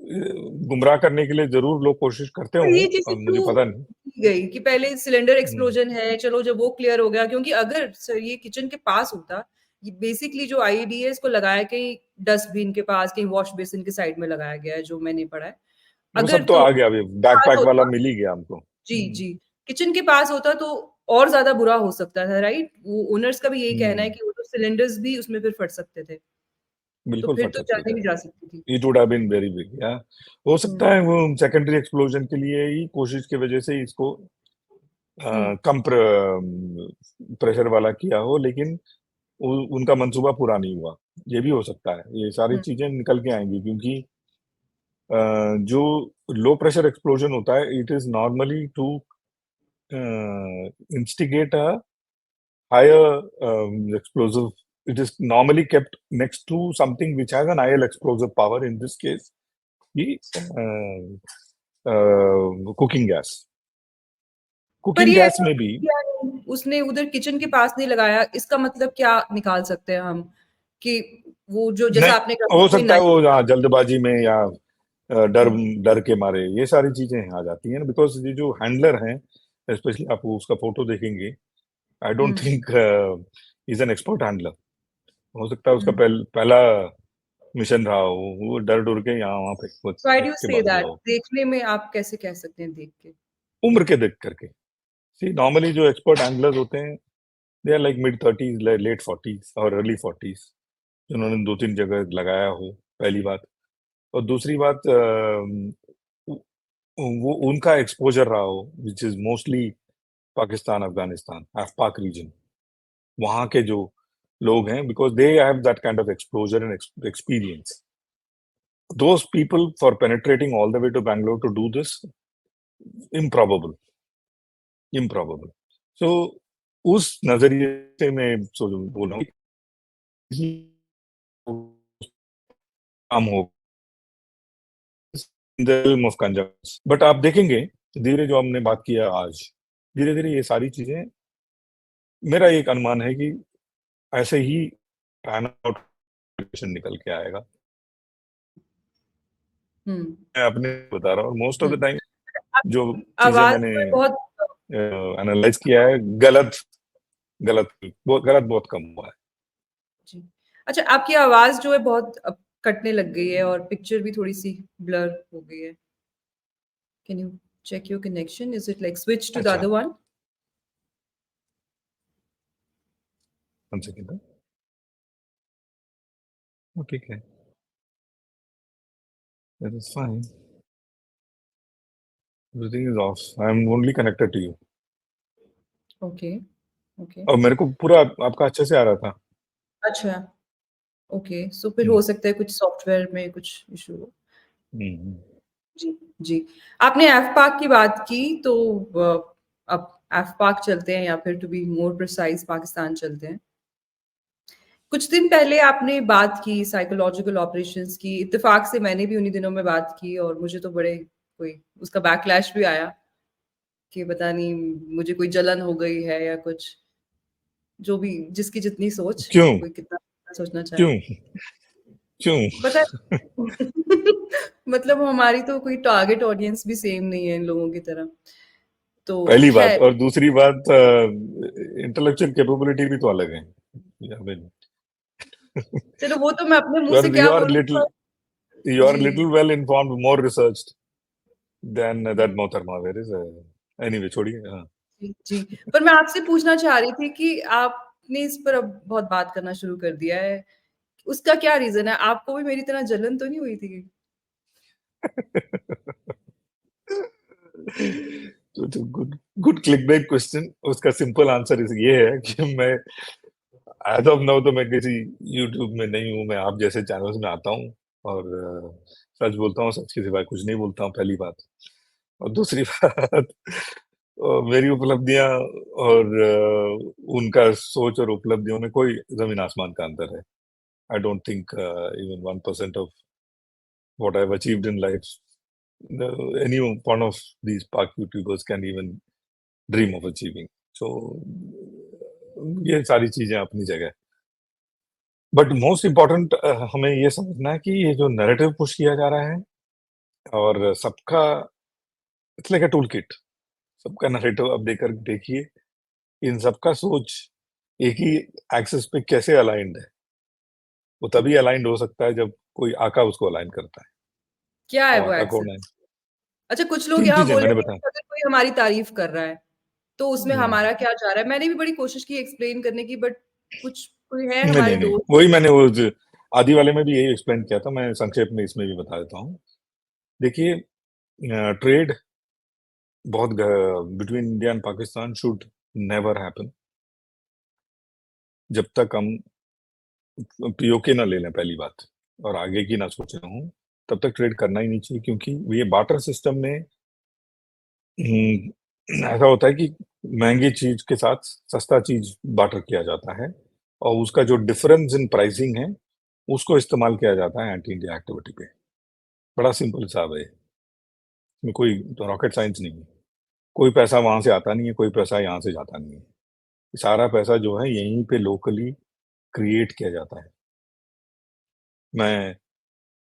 गुमराह करने के लिए जरूर लोग कोशिश करते पर हों, ये चीज़ें मुझे क्यों पता नहीं। की गई कि पहले सिलेंडर हम्म, एक्सप्लोजन है, चलो जब वो क्लियर हो गया, क्योंकि अगर सर ये किचन के पास होता, ये बेसिकली जो आईईडी है इसको लगाया कहीं डस्टबिन के पास, कहीं वॉश बेसिन के साइड में लगाया गया है, जो मैंने पढ़ा है। वो अगर सब तो तो आ गया, अभी पास बैकपैक वाला होता मिल ही गया हमको। जी, जी। किचन के पास होता तो और ज़्यादा बुरा हो सकता था, राइट? वो ओनर्स का भी यही कहना है हम्म, कि वो तो सिलेंडर्स भी उसमें फिर फट सकते थे, तो बिल्कुल फिर फट तो सकते जान ही थे। नहीं जा सकती थी। It would have been very big, या हो हुँ, सकता है वो सेकेंडरी एक्सप्लोजन के लिए ही कोशिश की वजह से इसको हुँ, कम प्रेशर वाला किया हो, लेकिन उनका मंसूबा पूरा नहीं हुआ। ये भी हो सकता है। ये सारी हुँ, चीजें निकल के आएंगी क्योंकि जो लो प्रेशर एक्सप्लोजन होता है, it is normally to instigate a higher explosive. It is normally kept next to something which has an IL explosive power. In this case, the cooking gas. पर Cooking ये gas ऐसा में भी किया नहीं, उसने उधर किचन के पास नहीं लगाया, इसका मतलब क्या निकाल सकते हैं हम? कि वो जो जैसा आपने कहा नहीं, कि हो कोई सकता है नाइफ वो जल्दबाजी में या डर हुँ, डर के मारे ये सारी चीजें आ जाती हैं, बिकॉज ये जो हैंडलर हैं, स्पेशली आप उसका फोटो देखेंगे, I hmm, don't think is an expert handler. हो सकता है उसका हुँ। पहला मिशन रहा हो, वो डर डर के यहाँ वहां पे कुछ व्हाई डू रख यू के से भाग गया दैट? हो, देखने में आप कैसे कह सकते हैं देख के? उम्र के देख करके। सी नॉर्मली जो एक्सपर्ट हैंडलर्स होते हैं, they are like mid 30s, late 40s और अर्ली 40s, जिन्होंने 2-3 जगह लगाया हो, पहली बात। और दूसरी बात, वो उनका एक्सपोजर रहा हो which is mostly Pakistan, Afghanistan, पाक रीजन, वहां के जो लोग हैं, because they have that kind of exposure and experience. Those people for penetrating all the way to Bangalore to do this, improbable, improbable. So उस नजरिए से मैं सोच बोल रहा हूँ कि काम हो ऑफ कंजम्पशन। बट आप देखेंगे धीरे, जो हमने बात किया आज, धीरे धीरे ये सारी चीजें, मेरा एक अनुमान है कि ऐसे ही पैन आउट निकल के आएगा। हुँ, मैं अपने बता रहा हूँ, most of hmm. The time आप जो चीजें आवाज़ मैंने में बहुत एनालाइज किया है, गलत गलत बहुत गलत बहुत कम हुआ है। जी। अच्छा, आपकी आवाज़ जो है बहुत अब कटने लग गई है और पिक्चर भी थोड़ी-सी ब्लर हो गई है। Can you check your connection? Is it like switch to the अच्छा, अदर वन? 1 सेकंड। ठीक है, that is fine. Everything is off. I am only connected to you. Okay, okay. और मेरे को पूरा आपका अच्छे से आ रहा था। अच्छा, ओके। सो फिर हुँ, हो सकता है कुछ सॉफ्टवेयर में कुछ इश्यू हो। हुँ, हुँ। जी, जी। आपने एफपाक की बात की तो अब एफपाक चलते हैं या फिर to be more precise Pakistan चलते हैं। कुछ दिन पहले आपने बात की साइकोलॉजिकल ऑपरेशंस की, इत्तेफाक से मैंने भी उन्हीं दिनों में बात की और मुझे तो बड़े कोई उसका बैकलैश भी आया कि पता नहीं मुझे कोई जलन हो गई है या कुछ, जो भी जिसकी जितनी सोच, क्यों कोई कितना सोचना चाहे। क्यों क्यों? पता है मतलब हमारी तो कोई टारगेट ऑडियंस भी सेम नहीं है इन लोगों की तरह। तो पहली बात, खैर और दूसरी बात, इंटेलेक्चुअल कैपेबिलिटी भी तो अलग है। I mean, चलो वो तो मैं अपने मुँह you से are क्या you are बोलूँ little पर you are ji. little well informed, more researched than that मोहतरमा. Where is anyway, छोड़िए. हाँ. जी, जी। पर मैं आपसे पूछना चाह रही थी कि आपने इस पर अब बहुत बात करना शुरू कर दिया है। उसका क्या रीज़न है? आपको भी मेरी तरह जलन तो नहीं हुई थी? तो गुड गुड क्लिकबेट क्वेश्चन. उसका सिंपल आंसर ये है कि मैं एज ऑफ नाउ तो मैं किसी यूट्यूब में नहीं हूँ. मैं आप जैसे चैनल्स में आता हूँ और सच बोलता हूँ, सच के सिवाय कुछ नहीं बोलता हूँ, पहली बात. और दूसरी बात, मेरी उपलब्धियां और उनका सोच और उपलब्धियों में कोई जमीन आसमान का अंतर है. I don't think even 1% of what I've achieved in life, any one of these park YouTubers can even dream of achieving. So ये सारी चीजें अपनी जगह. बट मोस्ट इम्पोर्टेंट हमें ये समझना है कि ये जो नैरेटिव पुश किया जा रहा है और सबका, it's like a tool kit. सबका नैरेटिव अब देकर देखिए, इन सबका सोच एक ही एक्सिस पे कैसे अलाइंड है. वो तभी अलाइंड हो सकता है जब कोई आका उसको अलाइन करता है. क्या है और वो आका कौन है? एक्सेस? अच्छा कुछ लोग तीन यहाँ चीजें मैंने बोलेंगे बताया. कि अगर कोई हमारी तारीफ़ कर रहा है, तो उसमें हम्म, हमारा क्या जा रहा है? मैंने भी बड़ी कोशिश की एक्सप्लेन करने की बट कुछ कोई है नहीं हमारे नहीं नहीं, दोस्त वही मैंने वो आदि वाले में भी यही एक्सप्लेन किया था. मैं संक्षेप में इसमें भी बता देता हूँ. देखिए, ट्रेड बहुत between India and Pakistan should never happen जब तक हम पीओके ना ले लें, पहली बात, और आगे की ना सोच रहा हूँ. तब तक ट्रेड करना ही नहीं चाहिए, क्योंकि ये बार्टर सिस्टम में ऐसा होता है कि महंगी चीज के साथ सस्ता चीज बार्टर किया जाता है, और उसका जो डिफरेंस इन प्राइसिंग है उसको इस्तेमाल किया जाता है एंटी इंडिया एक्टिविटी पे. बड़ा सिंपल हिसाब है. इसमें कोई रॉकेट साइंस नहीं है. कोई पैसा वहां से आता नहीं है, कोई पैसा यहाँ से जाता नहीं है. सारा पैसा जो है यहीं पे लोकली क्रिएट किया जाता है. मैं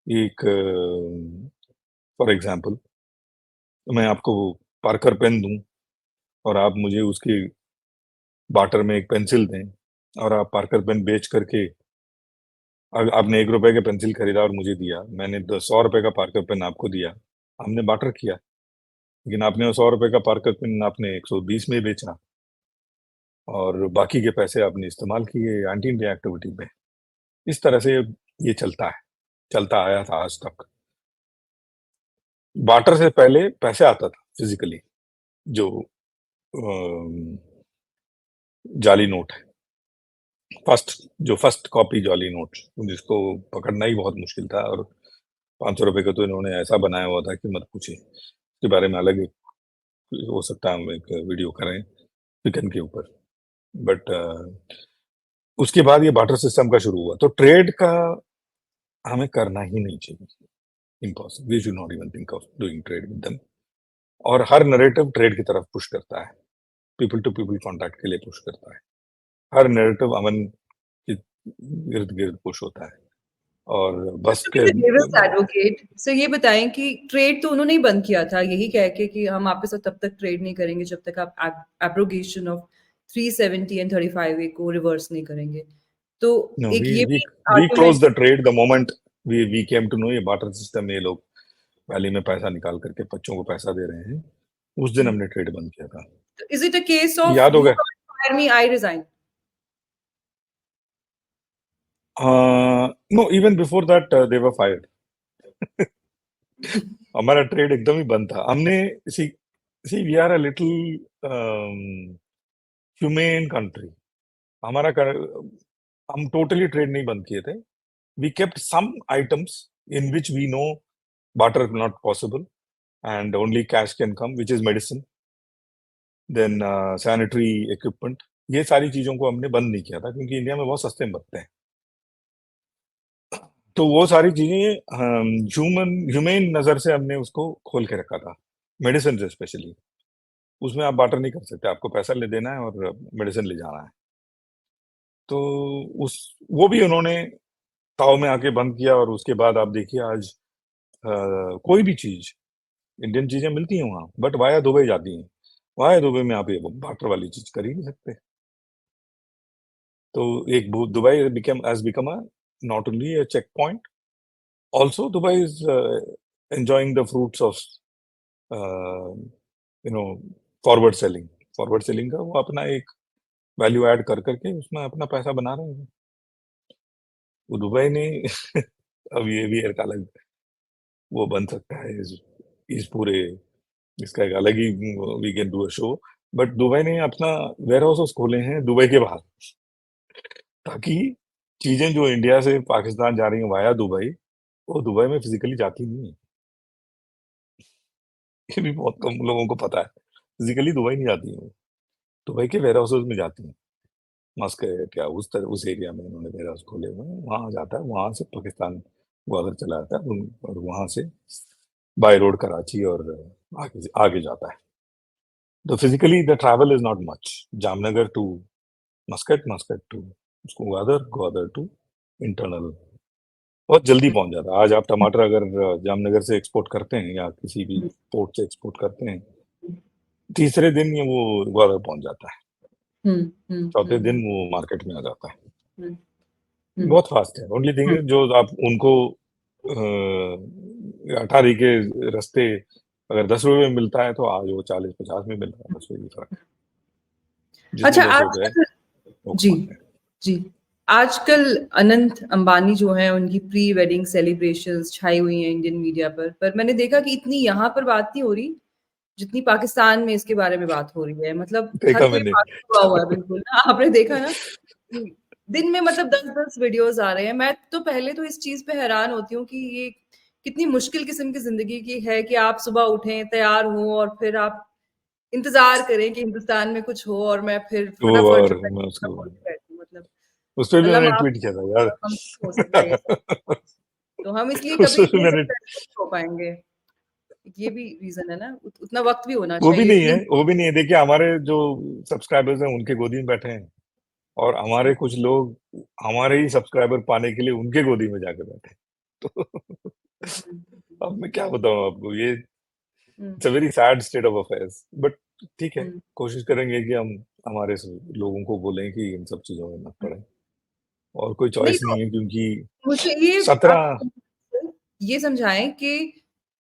एक फॉर एग्जांपल, मैं आपको पार्कर पेन दूं और आप मुझे उसके बार्टर में एक पेंसिल दें, और आप पार्कर पेन बेच करके आपने 1 रुपए का पेंसिल खरीदा और मुझे दिया, मैंने 100 रुपए का पार्कर पेन आपको दिया. हमने बार्टर किया. लेकिन आपने 100 रुपए का पार्कर पेन आपने 120 में बेचा, और बाकी के पैसे आपने इस्तेमाल किए एंटी इंडिया एक्टिविटी पे. इस तरह से ये चलता है, चलता आया था आज तक. बार्टर से पहले पैसे आता था फिजिकली, जो अम, जाली नोट है. फर्स्ट कॉपी जाली नोट, जिसको पकड़ना ही बहुत मुश्किल था, और 500 रुपए का तो इन्होंने ऐसा बनाया हुआ था कि मत पूछिए. इसके बारे में अलग हो सकता है हम एक वीडियो करें चिकन के ऊपर. बट उसके बाद ये बार्टर सिस्टम का शुरू हुआ, तो ट्रेड का हमें करना ही नहीं चाहिए. Impossible. We should not even think of doing trade with them. और हर नैरेटिव ट्रेड की तरफ पुश करता है, पीपल टू पीपल कॉन्टैक्ट के लिए पुश करता है. हर नैरेटिव अमन के इर्द गिर्द पुश होता है. और बस टू बी के द डेविल्स एडवोकेट सर ये बताएं कि ट्रेड तो उन्होंने ही बंद किया था यही कह के कि हम आपके साथ तब तक ट्रेड नहीं करेंगे जब तक आप एब्रोगेशन ऑफ 370 एंड 35A को रिवर्स नहीं करेंगे तो नो, एक वी ये वी भी we close argument the trade the moment we came to know ये बार्टर सिस्टम में ये लोग वैली में पैसा निकाल करके बच्चों को पैसा दे रहे हैं. उस दिन हमने ट्रेड बंद किया था. Is it a case of याद यू होगा. Can't fire me I resign no, even before that they were fired. हमारा ट्रेड एकदम ही बंद था. हमने see see we are a little humane country. हमारा हम टोटली ट्रेड नहीं बंद किए थे. We kept some items in which we no barter not possible and only cash can come, which is medicine, then sanitary equipment. ये सारी चीजों को हमने बंद नहीं किया था, क्योंकि इंडिया में बहुत सस्ते में बनते हैं. तो वो सारी चीजें ह्यूमन नजर से हमने उसको खोल के रखा था, मेडिसिन स्पेशली। उसमें आप बार्टर नहीं कर सकते, आपको पैसा ले देना है और मेडिसिन ले जाना है। तो उस वो भी उन्होंने ताव में आके बंद किया, और उसके बाद आप देखिए आज कोई भी चीज, इंडियन चीजें मिलती हैं वहां, बट वाया दुबई जाती हैं। वाया दुबई में आप ये बार्टर वाली चीज कर ही नहीं सकते। तो एक Dubai become a not only a checkpoint, also Dubai is enjoying the fruits of you know forward selling. Forward selling का वो अपना एक वैल्यू ऐड कर करके उसमें अपना पैसा बना रहे हैं। वो दुबई ने अब ये भी एक अलग वो बन सकता है इस पूरे, इसका एक अलग ही we can do a show. But Dubai ने अपना वेयर हाउसेस खोले हैं दुबई के बाहर, ताकि चीजें जो इंडिया से पाकिस्तान जा रही हैं वाया दुबई, वो दुबई में फिजिकली जाती नहीं है। ये भी बहुत कम लोगों को पता है, फिजिकली दुबई नहीं जाती है वो, दुबई के वेयर हाउसेस में जाती हैं। मस्कट या उस तरह उस एरिया में उन्होंने वेयर हाउस खोले हुए हैं, वहां जाता है, वहां से पाकिस्तान ग्वादर चला जाता है और वहां से बाय रोड कराची और आगे आगे जाता है। तो physically the travel is not much, Jamnagar to Muscat, Muscat to Gwadar, Gwadar to internal, बहुत जल्दी पहुंच जाता है। आज आप टमाटर अगर जामनगर से एक्सपोर्ट करते हैं या किसी भी हुँ, पोर्ट से एक्सपोर्ट करते हैं, तीसरे दिन ये वो ग्वादर पहुंच जाता है, हुँ, हुँ, चौथे दिन हुँ, वो मार्केट में आ जाता है। हुँ, हुँ, बहुत फास्ट है। Only thing hmm. इज जो आप उनको अटारी के रास्ते अगर 10 रुपए में मिलता है, तो आज वो 40-50 में मिल रहा है, बस वही फर्क है। जिसने अच्छा 10 रुपए आजकल वो जी, कमाते हैं। जी। आजकल अनंत अंबानी जो हैं उनकी प्री वेडिंग सेलिब्रेशंस छाई हुई हैं इंडियन मीडिया पर मैंने देखा कि इतनी यहाँ पर बात नहीं हो रही, जितनी पाकिस्तान में इसके बारे में बात हो रही है। मतलब हर देखा कोई मैंने। पागल हुआ हुआ है बिल्कुल ना, आपने देखा ना? कि दिन में मतलब 10-10 वीडियोज़ आ रहे हैं। मैं तो पहले तो इस चीज़ पे हैरान होती हूँ कि ये कितनी मुश्किल किस्म की ज़िंदगी की है कि आप सुबह उठें, तैयार हों और फिर आप इंतज़ार करें कि हिंदुस्तान में कुछ हो और मैं फिर वो फटाफट और रिप्लाई मैं करना उसको खोल के बैठी हूँ मतलब उस पे भी अल्लाह मैंने माफ़ ट्वीट किया था करे, यार। मतलब हमसे नहीं हो सकता ये सब। तो हम इसलिए उस कभी पे भी इतने मैंने, सक्सेसफुल नहीं हो पाएँगे। ये भी रीज़न है ना, उतना वक़्त भी होना वो भी चाहिए, नहीं है, इतनी वो भी नहीं है। देखिए हमारे जो सब्सक्राइबर्स हैं उनके गोदी में बैठे हैं, और हमारे कुछ लोग हमारे ही सब्सक्राइबर पाने के लिए उनके गोदी में जाके बैठे हैं। तो हुँ, अब मैं क्या बताऊं आपको, ये hmm, it's a very sad state of affairs. But ठीक है, हुँ, कोशिश करेंगे कि हम हमारे लोगों को बोलें कि इन सब चीजों में मत हुँ। पड़े, और कोई नहीं चॉइस तो नहीं है, क्योंकि मुझे ये आप 17 ये समझाएँ कि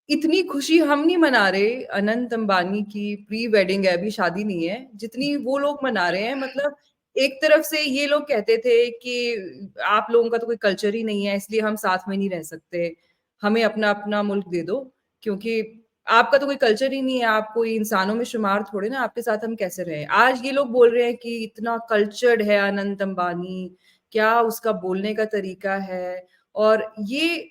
इतनी खुशी हम नहीं मना रहे अनंत अंबानी की प्री वेडिंग है, अभी शादी नहीं है, जितनी वो लोग मना रहे हैं। मतलब एक तरफ से ये लोग कहते थे कि आप लोगों का तो कोई कल्चर ही नहीं है, इसलिए हम साथ में नहीं रह सकते। हमें अपना-अपना मुल्क दे दो, क्योंकि आपका तो कोई कल्चर ही नहीं है, आप कोई इंसानों में शुमार थोड़े ना, आपके साथ हम कैसे रहें? आज ये लोग बोल रहे हैं कि इतना कल्चर्ड है अनंत अंबानी, क्या उसका बोलने का तरीका है? और ये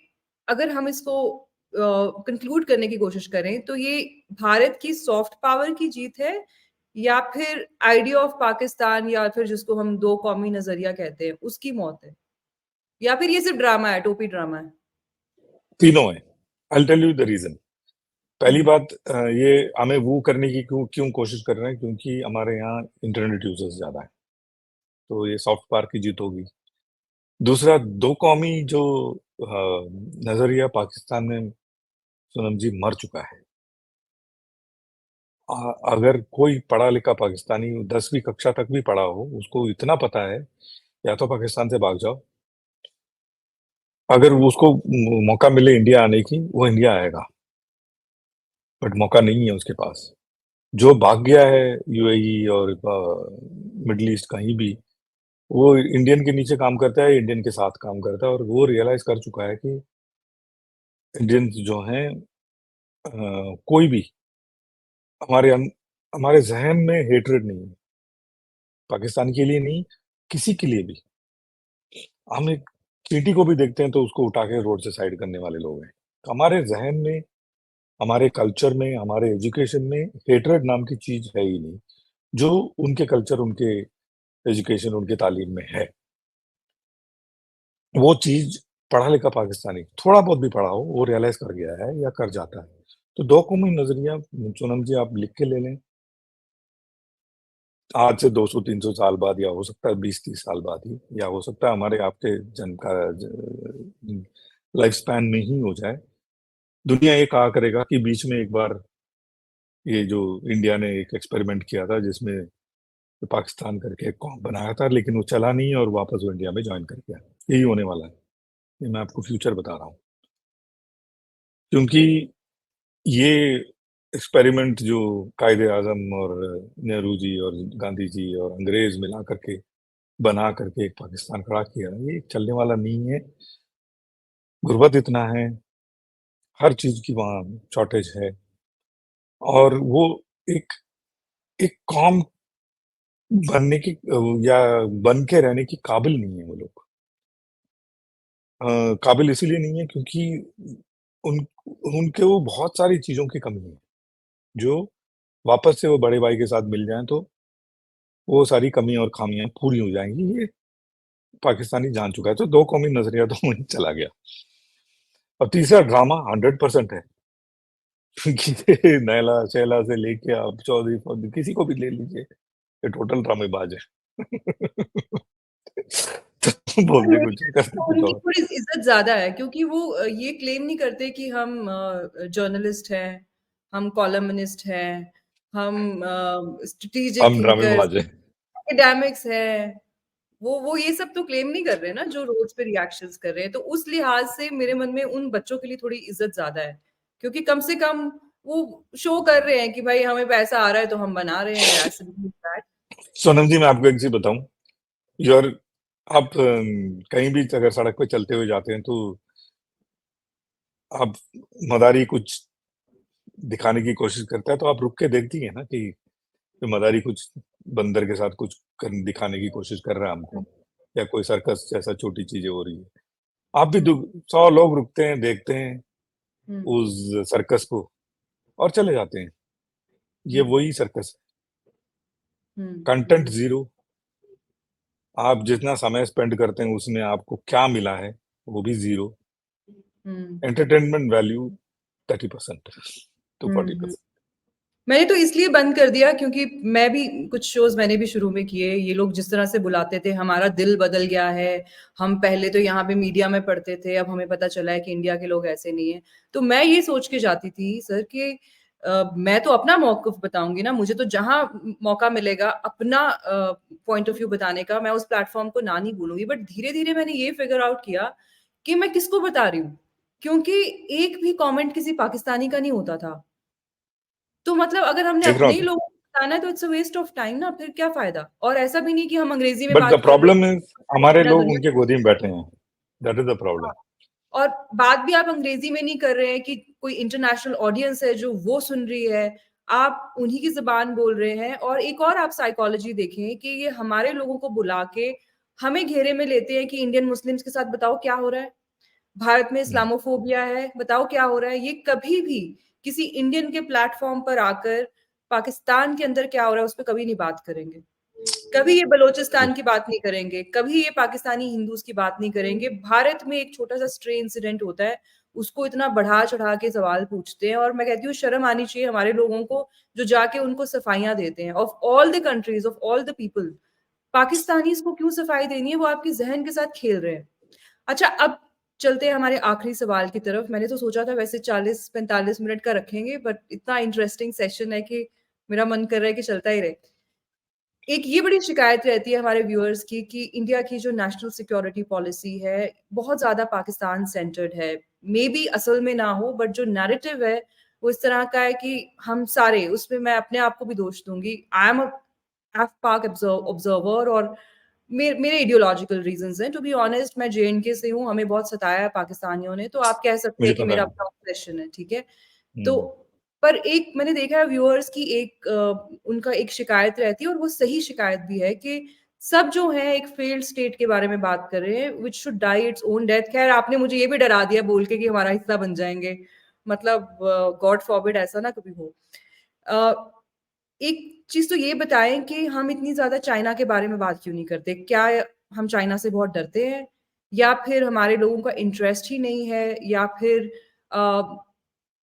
अगर हम इसको कंक्लूड करने की कोशिश करें तो ये भारत की सॉफ्ट पावर की जीत है या फिर आइडिया ऑफ पाकिस्तान या फिर जिसको हम दो कौमी नजरिया कहते हैं उसकी मौत है या फिर ये सिर्फ ड्रामा है, टोपी ड्रामा है। तीनों है। I tell you the reason. पहली हम्म बात, ये हमें वो करने की क्यों क्यों कोशिश कर रहे हैं, क्योंकि हमारे यहाँ इंटरनेट यूजर्स ज्यादा है, तो ये सॉफ्ट पावर की जीत होगी। दूसरा, दो कौमी जो नजरिया पाकिस्तान में, सोनम जी, मर चुका है। अगर कोई पढ़ा लिखा पाकिस्तानी 10वीं कक्षा तक भी पढ़ा हो, उसको इतना पता है, या तो पाकिस्तान से भाग जाओ, अगर उसको मौका मिले इंडिया आने की, वो इंडिया आएगा, बट मौका नहीं है उसके पास। जो भाग गया है यूएई और मिडल ईस्ट कहीं भी, वो इंडियन के नीचे काम करता है, इंडियन के साथ काम करता है, और वो रियलाइज कर चुका है कि इंडियंस जो हैं, कोई भी हमारे जहन में हेटरेड नहीं है, पाकिस्तान के लिए नहीं, किसी के लिए भी। हम एक चींटी को भी देखते हैं तो उसको उठा के रोड से साइड करने वाले लोग हैं। तो हमारे जहन में, हमारे कल्चर में, हमारे एजुकेशन में हेटरेड नाम की चीज है ही नहीं, जो उनके कल्चर, उनके एजुकेशन, उनके तालीम में है। वो चीज पढ़ा लिखा पाकिस्तानी थोड़ा बहुत भी पढ़ा हो, वो रियलाइज़ कर गया है या कर जाता है। तो 2 कौमी नज़रिया सोनम जी आप लिख के ले लें। आज से 200-300 साल बाद या हो सकता है 20-30 साल बाद ही, या हो सकता है हमारे आपके जन्म का लाइफ स्पैन में ही हो जाए। दुनिया ये कहा करेगा कि बीच में एक बार ये जो इंडिया ने एक एक्सपेरिमेंट किया था जिसमें पाकिस्तान करके एक कौम बनाया था, लेकिन वो चला नहीं और वापस वो इंडिया में जॉइन कर गया। यही होने वाला है। ये मैं आपको फ्यूचर बता रहा हूँ। क्योंकि ये एक्सपेरिमेंट जो कायदे-आज़म और नेहरू जी और गांधी जी और अंग्रेज़ मिला करके बना करके एक पाकिस्तान खड़ा किया, ये चलने वाला नहीं है। गुर्बत इतना है, हर चीज़ की वहाँ शॉर्टेज है और वो एक एक कौम बनने की या बन के रहने की काबिल नहीं है वो लोग। काबिल इसीलिए नहीं है क्योंकि उन उनके वो बहुत सारी चीज़ों की कमी है, जो वापस से वो बड़े भाई के साथ मिल जाएँ तो वो सारी कमी और खामियाँ पूरी हो जाएँगी, ये पाकिस्तानी जान चुका है। तो 2 कौमी नज़रिया तो वहीं चला गया। अब तीसरा ड्रामा 100% है। क्योंकि नैला-शैला से लेके आप चौधरी-फौधरी किसी को भी ले लीजिए, ये टोटल ड्रामेबाज है। तो बोलते कुछ है, करते कुछ उनकी और। थोड़ी इज़्ज़त ज़्यादा है क्योंकि वो ये क्लेम नहीं करते कि हम जर्नलिस्ट हैं, हम कॉलमनिस्ट हैं, हम स्ट्रैटेजिक हम थिंकर्स, ड्रामेबाज हैं। एकेडमिक्स हैं। वो ये सब तो क्लेम नहीं कर रहे हैं ना जो रोड्स पे रिएक्शंस कर रहे हैं। तो उस लिहाज से मेरे मन में उन बच्चों के लिए थोड़ी इज़्ज़त ज़्यादा है। क्योंकि कम से कम वो शो कर रहे हैं कि भाई हमें पैसा आ रहा है तो हम बना रहे हैं as simple as that. Sonam ji, मैं आपको एक चीज़ बताऊँ, यूर आप कहीं भी अगर सड़क पे चलते हुए जाते हैं, तो आप मदारी कुछ दिखाने की कोशिश करता है, तो आप रुक के देखती हैं ना कि मदारी कुछ बंदर के साथ कुछ दिखाने की कोशिश कर रहा है हमको, हुँ, या कोई सर्कस जैसा छोटी चीजें हो रही है। आप भी 100 लोग रुकते हैं, देखते हैं हुँ, उस सर्कस को और चले जाते हैं। ये हुँ, वही सर्कस हुँ, है। कंटेंट हुँ, जीरो। आप जितना समय स्पेंड करते हैं उसमें आपको क्या मिला है, वो भी जीरो। Hmm, entertainment value 30% to hmm, hmm. 40%। मैंने तो इसलिए बंद कर दिया क्योंकि मैं भी कुछ शोज़ मैंने भी शुरू में किए। ये लोग जिस तरह से बुलाते थे, हमारा दिल बदल गया है। हम पहले तो यहाँ पे मीडिया में पढ़ते थे, अब हमें पता चला है कि इंडिया के लोग ऐसे नहीं हैं। तो मैं ये सोच के जाती थी सर कि मैं तो अपना मौक़िफ़ बताऊँगी ना, मुझे तो जहाँ मौका मिलेगा अपना पॉइंट ऑफ व्यू बताने का, मैं उस प्लेटफ़ॉर्म को ना नहीं भूलूँगी। बट धीरे-धीरे मैंने ये फ़िगर आउट किया कि मैं किसको बता रही हूँ। क्योंकि एक भी कमेंट किसी पाकिस्तानी का नहीं होता था। तो मतलब अगर हमने देख रहा अपने ही हूँ। लोगों को बताना है तो it's a waste of time ना, फिर क्या फ़ायदा? और ऐसा भी नहीं कि हम अंग्रेज़ी में बट द बात कर रहे प्रॉब्लम इज हैं, हमारे दुनिया लोग दुनिया उनके गोदी में बैठे हैं। That is the problem. हाँ, और बात भी आप अंग्रेज़ी में नहीं कर रहे हैं कि कोई इंटरनेशनल ऑडियंस है जो वो सुन रही है, आप उन्हीं की ज़ुबान बोल रहे हैं और एक और आप साइकोलॉजी देखें कि ये हमारे लोगों को बुला के हमें घेरे में लेते हैं कि इंडियन मुस्लिम्स के साथ बताओ क्या हो रहा है? भारत में इस्लामोफोबिया है, बताओ क्या हो रहा है? ये कभी भी किसी इंडियन के प्लेटफ़ॉर्म पर आकर पाकिस्तान के अंदर क्या हो रहा है, उस पे कभी नहीं बात करेंगे। कभी ये बलोचिस्तान की बात नहीं करेंगे, कभी ये पाकिस्तानी हिंदूज़ की बात नहीं करेंगे। भारत में एक छोटा-सा स्ट्रे इंसिडेंट होता है, उसको इतना बढ़ा-चढ़ा के सवाल पूछते हैं और मैं कहती हूँ शर्म आनी चाहिए हमारे लोगों को, जो जाके उनको सफाइयाँ देते हैं। Of all the countries, of all the people, Pakistanis को क्यों सफाई देनी है? वो आपके ज़हन के साथ खेल रहे हैं। अच्छा, अब चलते हैं हमारे आखिरी सवाल की तरफ। मैंने तो सोचा था वैसे 40-45 मिनट का रखेंगे, बट इतना इंटरेस्टिंग सेशन है कि मेरा मन कर रहा है कि चलता ही रहे। एक ये बड़ी शिकायत रहती है हमारे व्यूअर्स की कि इंडिया की जो नेशनल सिक्योरिटी पॉलिसी है, बहुत ज़्यादा पाकिस्तान सेंटर्ड है। मेबी असल में ना हो, बट जो नैरेटिव है, वो इस तरह का है कि हम सारे, उसमें मैं अपने आप को भी दोष दूँगी। आई एम अ एफ-पाक ऑब्जर्वर और मेरे आइडियोलॉजिकल रीज़न्स हैं। टू बी ऑनेस्ट मैं जे-एंड-के से हूँ, हमें बहुत सताया है पाकिस्तानियों ने, तो आप कह सकते मुझे हैं कि पता मेरा है। अपना ऑब्सेशन है, ठीक है? तो हम्म। पर एक मैंने देखा है व्यूअर्स की एक उनका एक शिकायत रहती है और वो सही शिकायत भी है कि सब जो हैं एक फेल्ड स्टेट के बारे में बात कर रहे हैं which should die its own death. ख़ैर आपने मुझे ये भी डरा दिया बोल के कि हमारा हिस्सा बन जाएँगे। मतलब गॉड फॉरबिड ऐसा ना कभी हो। अ, एक चीज़ तो ये बताएँ कि हम इतनी ज़्यादा चाइना के बारे में बात क्यों नहीं करते? क्या हम चाइना से बहुत डरते हैं? या फिर हमारे लोगों का इंटरेस्ट ही नहीं है या फिर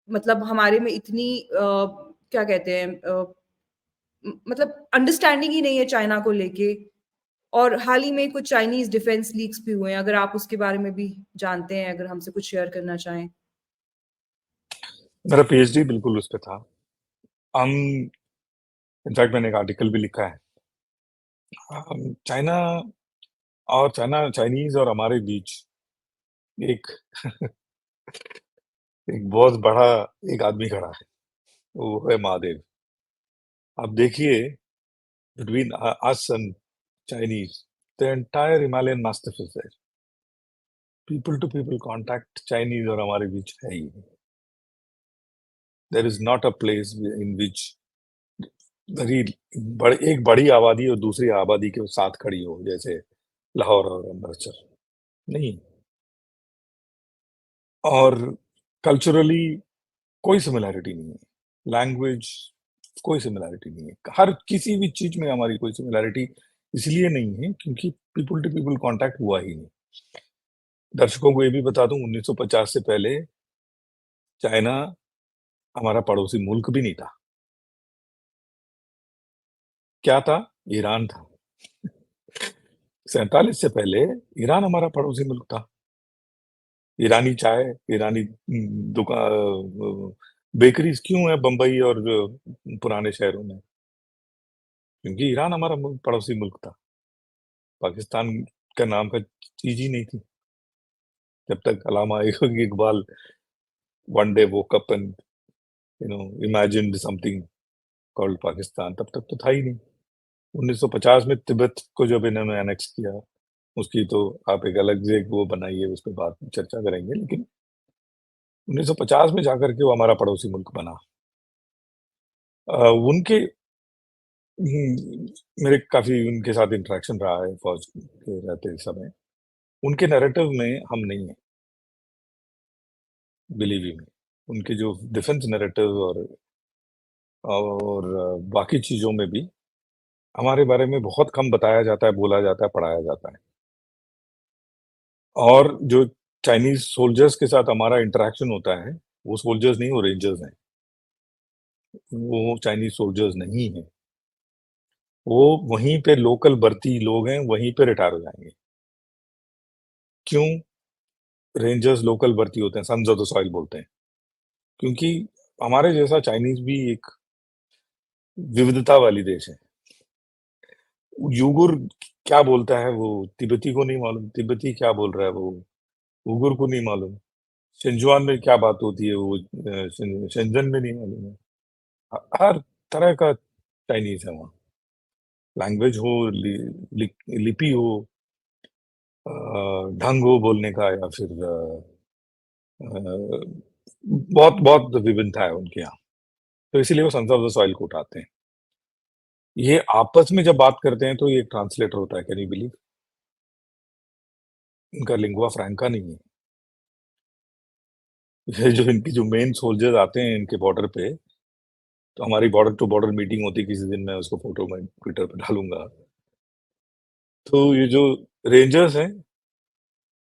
मतलब हमारे में इतनी क्या कहते हैं मतलब अंडरस्टैंडिंग ही नहीं है चाइना को लेके और हाल ही में कुछ चाइनीज़ डिफेंस लीक्स भी हुए हैं, अगर आप उसके बारे में भी जानते हैं, अगर हमसे कुछ शेयर करना चाहें? मेरा पीएचडी बिल्कुल उस पे था। हम इनफैक्ट मैंने एक आर्टिकल भी लिखा है। चाइना चाइनीज़ और हमारे बीच एक एक बहुत बड़ा एक आदमी खड़ा है, वो है महादेव। आप देखिए between us and Chinese, the entire Himalayan massif is there. People to people contact Chinese और हमारे बीच है ही नहीं। There is not a place in which एक बड़ी आबादी और दूसरी आबादी के साथ खड़ी हो, जैसे लाहौर और अमृतसर, नहीं। और कल्चरली कोई सिमिलैरिटी नहीं है, लैंग्वेज कोई सिमिलैरिटी नहीं है, हर किसी भी चीज में हमारी कोई सिमिलैरिटी इसलिए नहीं है क्योंकि पीपल टू पीपल कांटेक्ट हुआ ही नहीं। दर्शकों को ये भी बता दूं, 1950 से पहले चाइना हमारा पड़ोसी मुल्क भी नहीं था। क्या था? ईरान था। 47 से पहले ईरान हमारा पड़ोसी मुल्क था। ईरानी चाय, ईरानी दुकान, बेकरीज क्यों है बंबई और पुराने शहरों में? क्योंकि ईरान हमारा पड़ोसी मुल्क था। पाकिस्तान का नाम का चीज ही नहीं थी जब तक Allama Iqbal one day woke up and imagined something called Pakistan, तब तक तो था ही नहीं। 1950 में तिब्बत को जब इन्होंने एनेक्स किया, उसकी तो आप एक अलग से वो बनाइए, उस पर बात चर्चा करेंगे, लेकिन 1950 में जाकर के वो हमारा पड़ोसी मुल्क बना। उनके मेरे काफी उनके साथ इंटरेक्शन रहा है फौज के रहते समय। उनके नैरेटिव में हम नहीं है, बिलीव मी। उनके जो डिफेंस नैरेटिव और बाकी चीजों में भी हमारे बारे में बहुत कम बताया जाता है, बोला जाता है, पढ़ाया जाता है। और जो चाइनीज सोल्जर्स के साथ हमारा इंटरेक्शन होता है, वो सोल्जर्स नहीं, वो रेंजर्स हैं। वो चाइनीज सोल्जर्स नहीं है, वो वहीं पे लोकल भर्ती लोग हैं, वहीं पे रिटायर हो जाएंगे। क्यों रेंजर्स लोकल भर्ती होते हैं? सन्स ऑफ द सॉइल बोलते हैं, क्योंकि हमारे जैसा चाइनीज भी एक विविधता वाली देश है। युगुर क्या बोलता है वो तिब्बती को नहीं मालूम, तिब्बती क्या बोल रहा है वो उगुर को नहीं मालूम, शिंजुआन में क्या बात होती है वो शेंजन में नहीं मालूम है। हर तरह का चाइनीज है वहाँ, लैंग्वेज हो, लिपि हो, ढंग हो बोलने का, या फिर बहुत बहुत विभिन्नता है उनके यहाँ। तो इसीलिए वो सन्स ऑफ द सॉइल को उठाते हैं। ये आपस में जब बात करते हैं तो ये ट्रांसलेटर होता है, कैन यू बिलीव? इनका लिंगुआ फ्रैंका नहीं है। ये जो इनकी जो मेन सोल्जर्स आते हैं इनके बॉर्डर पे, तो हमारी बॉर्डर टू बॉर्डर मीटिंग होती है, किसी दिन मैं उसको फोटो में ट्विटर पे डालूंगा। तो ये जो रेंजर्स हैं,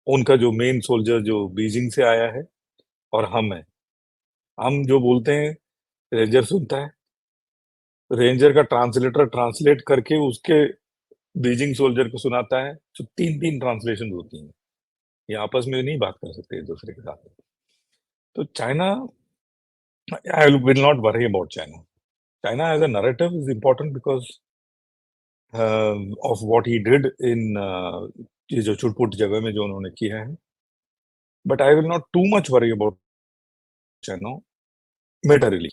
उनका जो मेन सोल्जर जो बीजिंग से आया है और हम है, हम जो बोलते हैं रेंजर सुनता है, रेंजर का ट्रांसलेटर ट्रांसलेट करके उसके बीजिंग सोल्जर को सुनाता है। तो तीन तीन ट्रांसलेशन होती हैं, ये आपस में नहीं बात कर सकते एक दूसरे के साथ। तो China, I will not worry about China. China as a narrative is important because of what he did in ये जो छुटपुट जगह में जो उन्होंने किया है, but I will not too much worry about China militarily.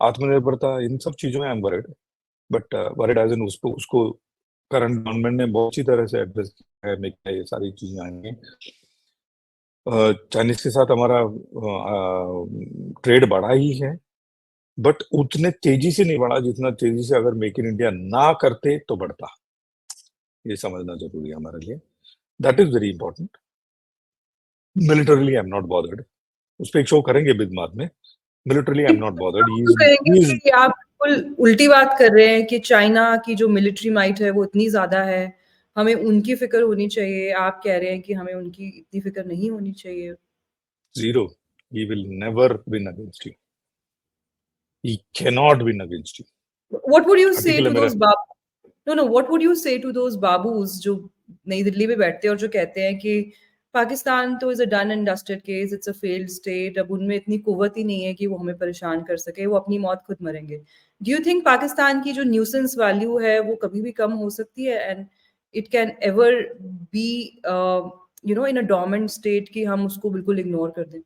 आत्मनिर्भरता इन सब चीजों में I am worried, but worried as in उसको उसको करंट गवर्नमेंट ने बहुत अच्छी तरह से एड्रेस किया है, ये सारी चीजें आएंगी। चाइनीज के साथ हमारा ट्रेड बढ़ा ही है, बट उतने तेजी से नहीं बढ़ा जितना तेजी से अगर मेक इन इंडिया ना करते तो बढ़ता। ये समझना जरूरी है हमारे लिए। That is very important. Militarily I am not bothered, उस पर एक शो करेंगे बाद में। Militarily I am not bothered. तो कहेंगे कि आप बिल्कुल उल्टी बात कर रहे हैं कि चाइना की जो मिलिट्री माइट है वो इतनी ज्यादा है हमें उनकी फ़िक्र होनी चाहिए, आप कह रहे हैं कि हमें उनकी इतनी फ़िक्र नहीं होनी चाहिए। Zero. He will never win against you. He cannot win against you. What would you say article है to मेरा। those no, what would you say to those बाबूज़ जो नई दिल्ली में बैठते हैं और जो कहते हैं कि पाकिस्तान तो is a done and dusted case, it's a failed state, अब उनमें इतनी कुव्वत ही नहीं है कि वो हमें परेशान कर सके, वो अपनी मौत खुद मरेंगे। डू यू थिंक पाकिस्तान की जो न्यूसेंस वैल्यू है, वो कभी भी कम हो सकती है and it can ever be in a dormant state कि हम उसको बिल्कुल इग्नोर कर दें?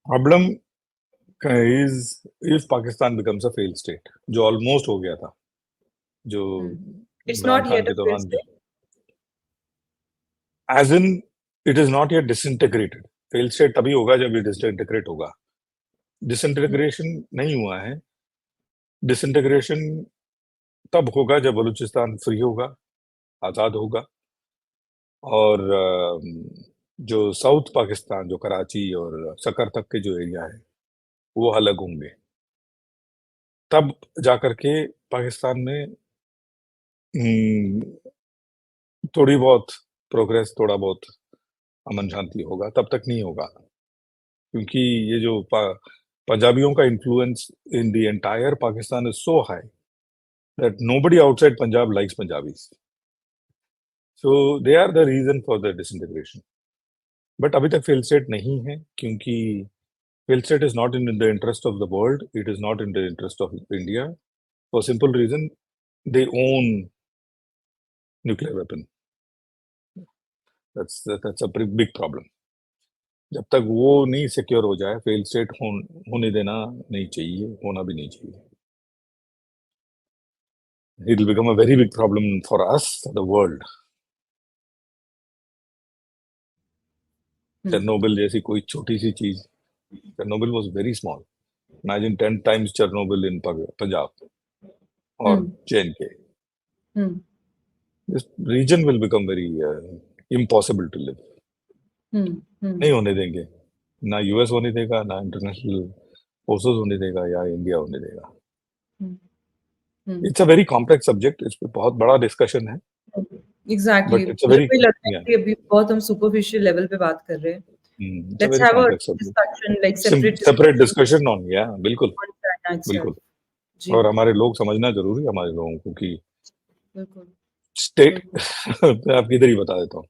Problem is if Pakistan becomes a failed state, जो ऑलमोस्ट हो गया था, जो hmm. It's Imran not Khan yet a के फेल्ड दौरान, state? As in it is not yet disintegrated. Failed state तभी होगा जब ये डिसइंटीग्रेट होगा। हुँ, डिसइंटीग्रेशन नहीं हुआ है। डिसइंटीग्रेशन तब होगा जब बलूचिस्तान फ्री होगा, आजाद होगा, और जो साउथ पाकिस्तान, जो कराची और सकर तक के जो एरिया है, वो अलग होंगे। तब जाकर के पाकिस्तान में थोड़ी बहुत प्रोग्रेस, थोड़ा बहुत अमन शांति होगा, तब तक नहीं होगा। क्योंकि ये जो पंजाबियों का influence in the entire Pakistan is so high that nobody outside Punjab likes Punjabis, so they are the reason for the disintegration. But अभी तक फेल स्टेट नहीं है, क्योंकि fail state is not in the interest of the world, it is not in the interest of India, for simple reason they own nuclear weapon. That's a big problem. जब तक वो नहीं secure हो जाए, fail state होने देना नहीं चाहिए, होना भी नहीं चाहिए। It will become a very big problem for us, for the world. Hmm, Chernobyl जैसी कोई छोटी सी चीज, Chernobyl was very small. Imagine 10 times Chernobyl in Punjab hmm, or J&K. Hmm, This region will become very impossible to live. हुँ, हुँ, नहीं होने देंगे, ना US होने देगा, ना इंटरनेशनल फोर्सेस होने देगा, या इंडिया होने देगा। Hmm, hmm. It's a very complex subject, इस पे बहुत बड़ा डिस्कशन है, एग्ज़ैक्टली, बट इट्स अ मुझे वेरी, भी लगता है या कि अभी बहुत हम सुपरफिशियल लेवल पे बात कर रहे हैं। It's a let's very have a complex subject. Discussion like separate separate discussion discussion on, या बिल्कुल, ऑन चाइना बिल्कुल। इटसेल्फ। जी, और हमारे लोग समझना जरूरी है, हमारे लोगों को, कि बिल्कुल, स्टेट बिल्कुल। मैं आपकी इधर ही बता देता हूँ,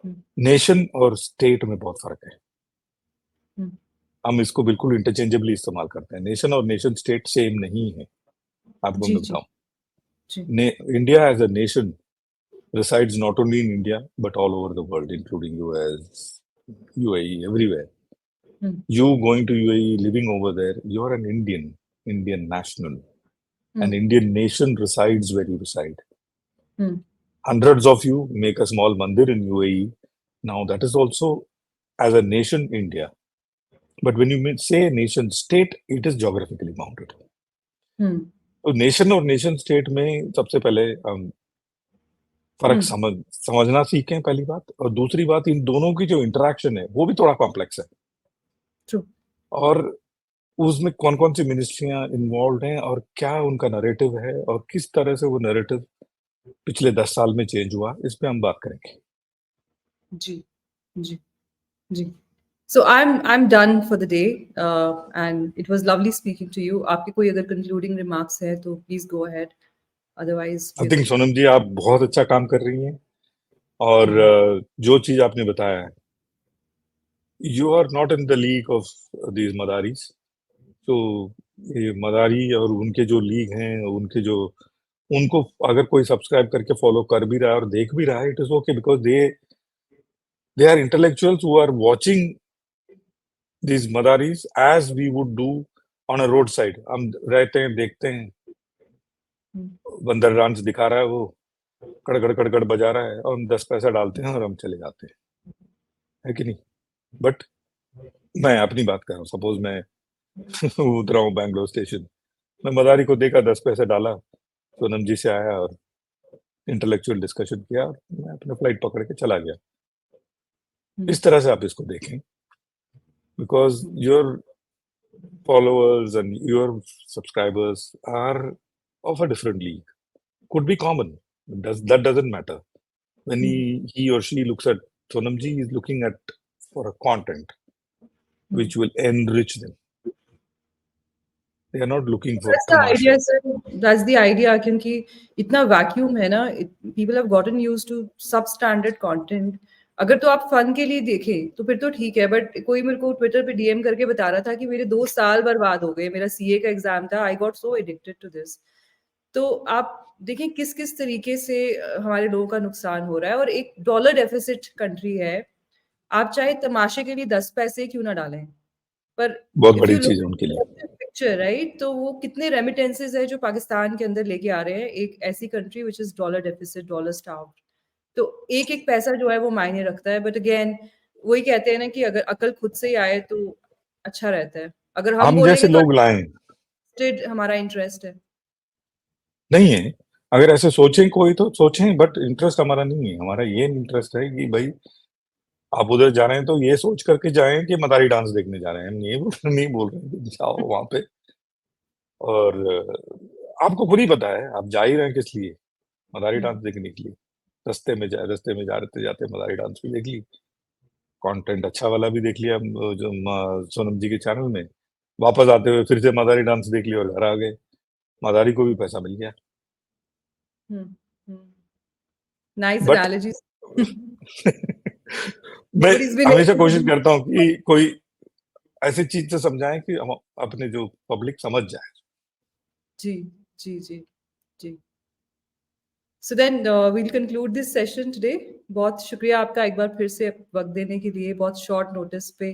हुँ, नेशन और स्टेट में बहुत फर्क है। हुँ, हम इसको बिल्कुल इंटरचेंजेबली इस्तेमाल करते हैं। नेशन और नेशन स्टेट सेम नहीं है। आपको जी, मैं जी, बताऊं, जी। India as a nation resides not only in India but all over the world, including US, UAE, everywhere. Hmm, You going to UAE, living over there, you're an Indian national. Hmm, An Indian nation resides where you reside. Hmm, Hundreds of you make a small mandir in UAE. Now that is also as a nation India. But when you say nation state, it is geographically bounded. हुँ, तो nation और nation state में सबसे पहले हम हुँ, फर्क समझना सीखें, पहली बात। और दूसरी बात, इन दोनों की जो इंटरेक्शन है वो भी थोड़ा कॉम्प्लेक्स है, ट्रू। और उसमें कौन कौन सी मिनिस्ट्रियां इन्वॉल्व हैं, और क्या उनका नैरेटिव है, और किस तरह से वो नैरेटिव पिछले 10 साल में चेंज हुआ, इस पे हम बात करेंगे। जी, जी, जी। So I'm done for the day, and it was lovely speaking to you. आपके कोई अगर concluding remarks है तो please go ahead. Otherwise, I we are think good. Sonam ji, आप बहुत अच्छा काम कर रही हैं, और हुँ, जो चीज आपने बताया है, you are not in the league of these मदारीज। तो ये मदारी और उनके जो लीग हैं, उनके जो, उनको अगर कोई सब्सक्राइब करके फॉलो कर भी रहा है और देख भी रहा है, it is okay, because they are intellectuals who are watching these madaris as we would do on a road side. हम रहते हैं, देखते हैं, हुँ, बंदर डांस दिखा रहा है, वो कड़कड़ कड़कड़ बजा रहा है, और हम 10 पैसा डालते हैं और हम चले जाते हैं, है कि नहीं? बट मैं अपनी बात कर रहा हूँ, सपोज मैं उतरा हूँ बैंगलोर स्टेशन, मैं मदारी को देखा, 10 पैसे डाला, सोनम जी से आया और इंटेलेक्चुअल डिस्कशन किया, और मैं अपना फ्लाइट पकड़ के चला गया। हुँ, इस तरह से आप इसको देखें, because hmm, your followers and your subscribers are of a different league, could be common, That doesn't matter. When he or she looks at Sonam ji, is looking at for a content which will enrich them. They are not looking for That's the tamasha. idea, sir. That's the idea, क्योंकि इतना vacuum है ना, people have gotten used to substandard content. अगर तो आप fun के लिए देखें तो फिर तो ठीक है, बट कोई मेरे को ट्विटर पे डीएम करके बता रहा था कि मेरे 2 साल बर्बाद हो गए, मेरा सीए का एग्जाम था, I got so addicted to this. तो आप देखें किस किस तरीके से हमारे लोगों का नुकसान हो रहा है, और एक डॉलर डेफिसिट कंट्री है. आप चाहे तमाशे के लिए 10 पैसे क्यों ना डालें, पर बहुत इफ बड़ी यू चीज है लुक उनके लिए. पिक्चर राइट, तो वो कितने रेमिटेंसेस है जो पाकिस्तान के अंदर लेके आ रहे हैं, एक ऐसी country which is dollar deficit, dollar starved. तो एक एक पैसा जो है वो मायने रखता है, बट अगेन वही कहते हैं ना कि अगर अकल खुद से ही आए तो अच्छा रहता है. अगर हम हम जैसे बोलेंगे लोग लाएं, तो हमारा इंटरेस्ट है. नहीं है. अगर ऐसे सोचें कोई तो सोचें, बट इंटरेस्ट हमारा नहीं है. हमारा ये इंटरेस्ट है कि भाई आप उधर जा रहे हैं तो ये सोच करके जाएं कि मदारी डांस देखने जा रहे हैं. हम ये नहीं बोल रहे हैं कि जाओ वहां पे, और आपको खुद ही पता है आप जा ही रहे हैं किस लिए, मदारी डांस देखने के लिए. रास्ते में जाते जाते मदारी डांस भी देख ली, कंटेंट अच्छा वाला भी देख लिया जो सोनम जी के चैनल में. वापस आते हुए फिर से मदारी डांस देख लिया और घर आ गए. मदारी को भी पैसा मिल गया. Nice but analogy. मैं Nobody's been हमेशा able कोशिश to- करता हूँ कि कोई ऐसी चीज से समझाएं कि हम अपने जो पब्लिक समझ जाए. जी जी जी जी. So then we'll conclude this session today. बहुत शुक्रिया आपका एक बार फिर से वक्त देने के लिए. बहुत शॉर्ट नोटिस पे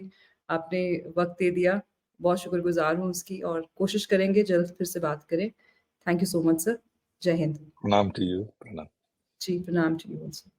आपने वक्त दे दिया. बहुत शुक्रगुजार हूँ उसकी, और कोशिश करेंगे जल्द फिर से बात करें. Thank you so much sir. जय हिंद. प्रणाम टू यू. प्रणाम. जी, प्रणाम to you also.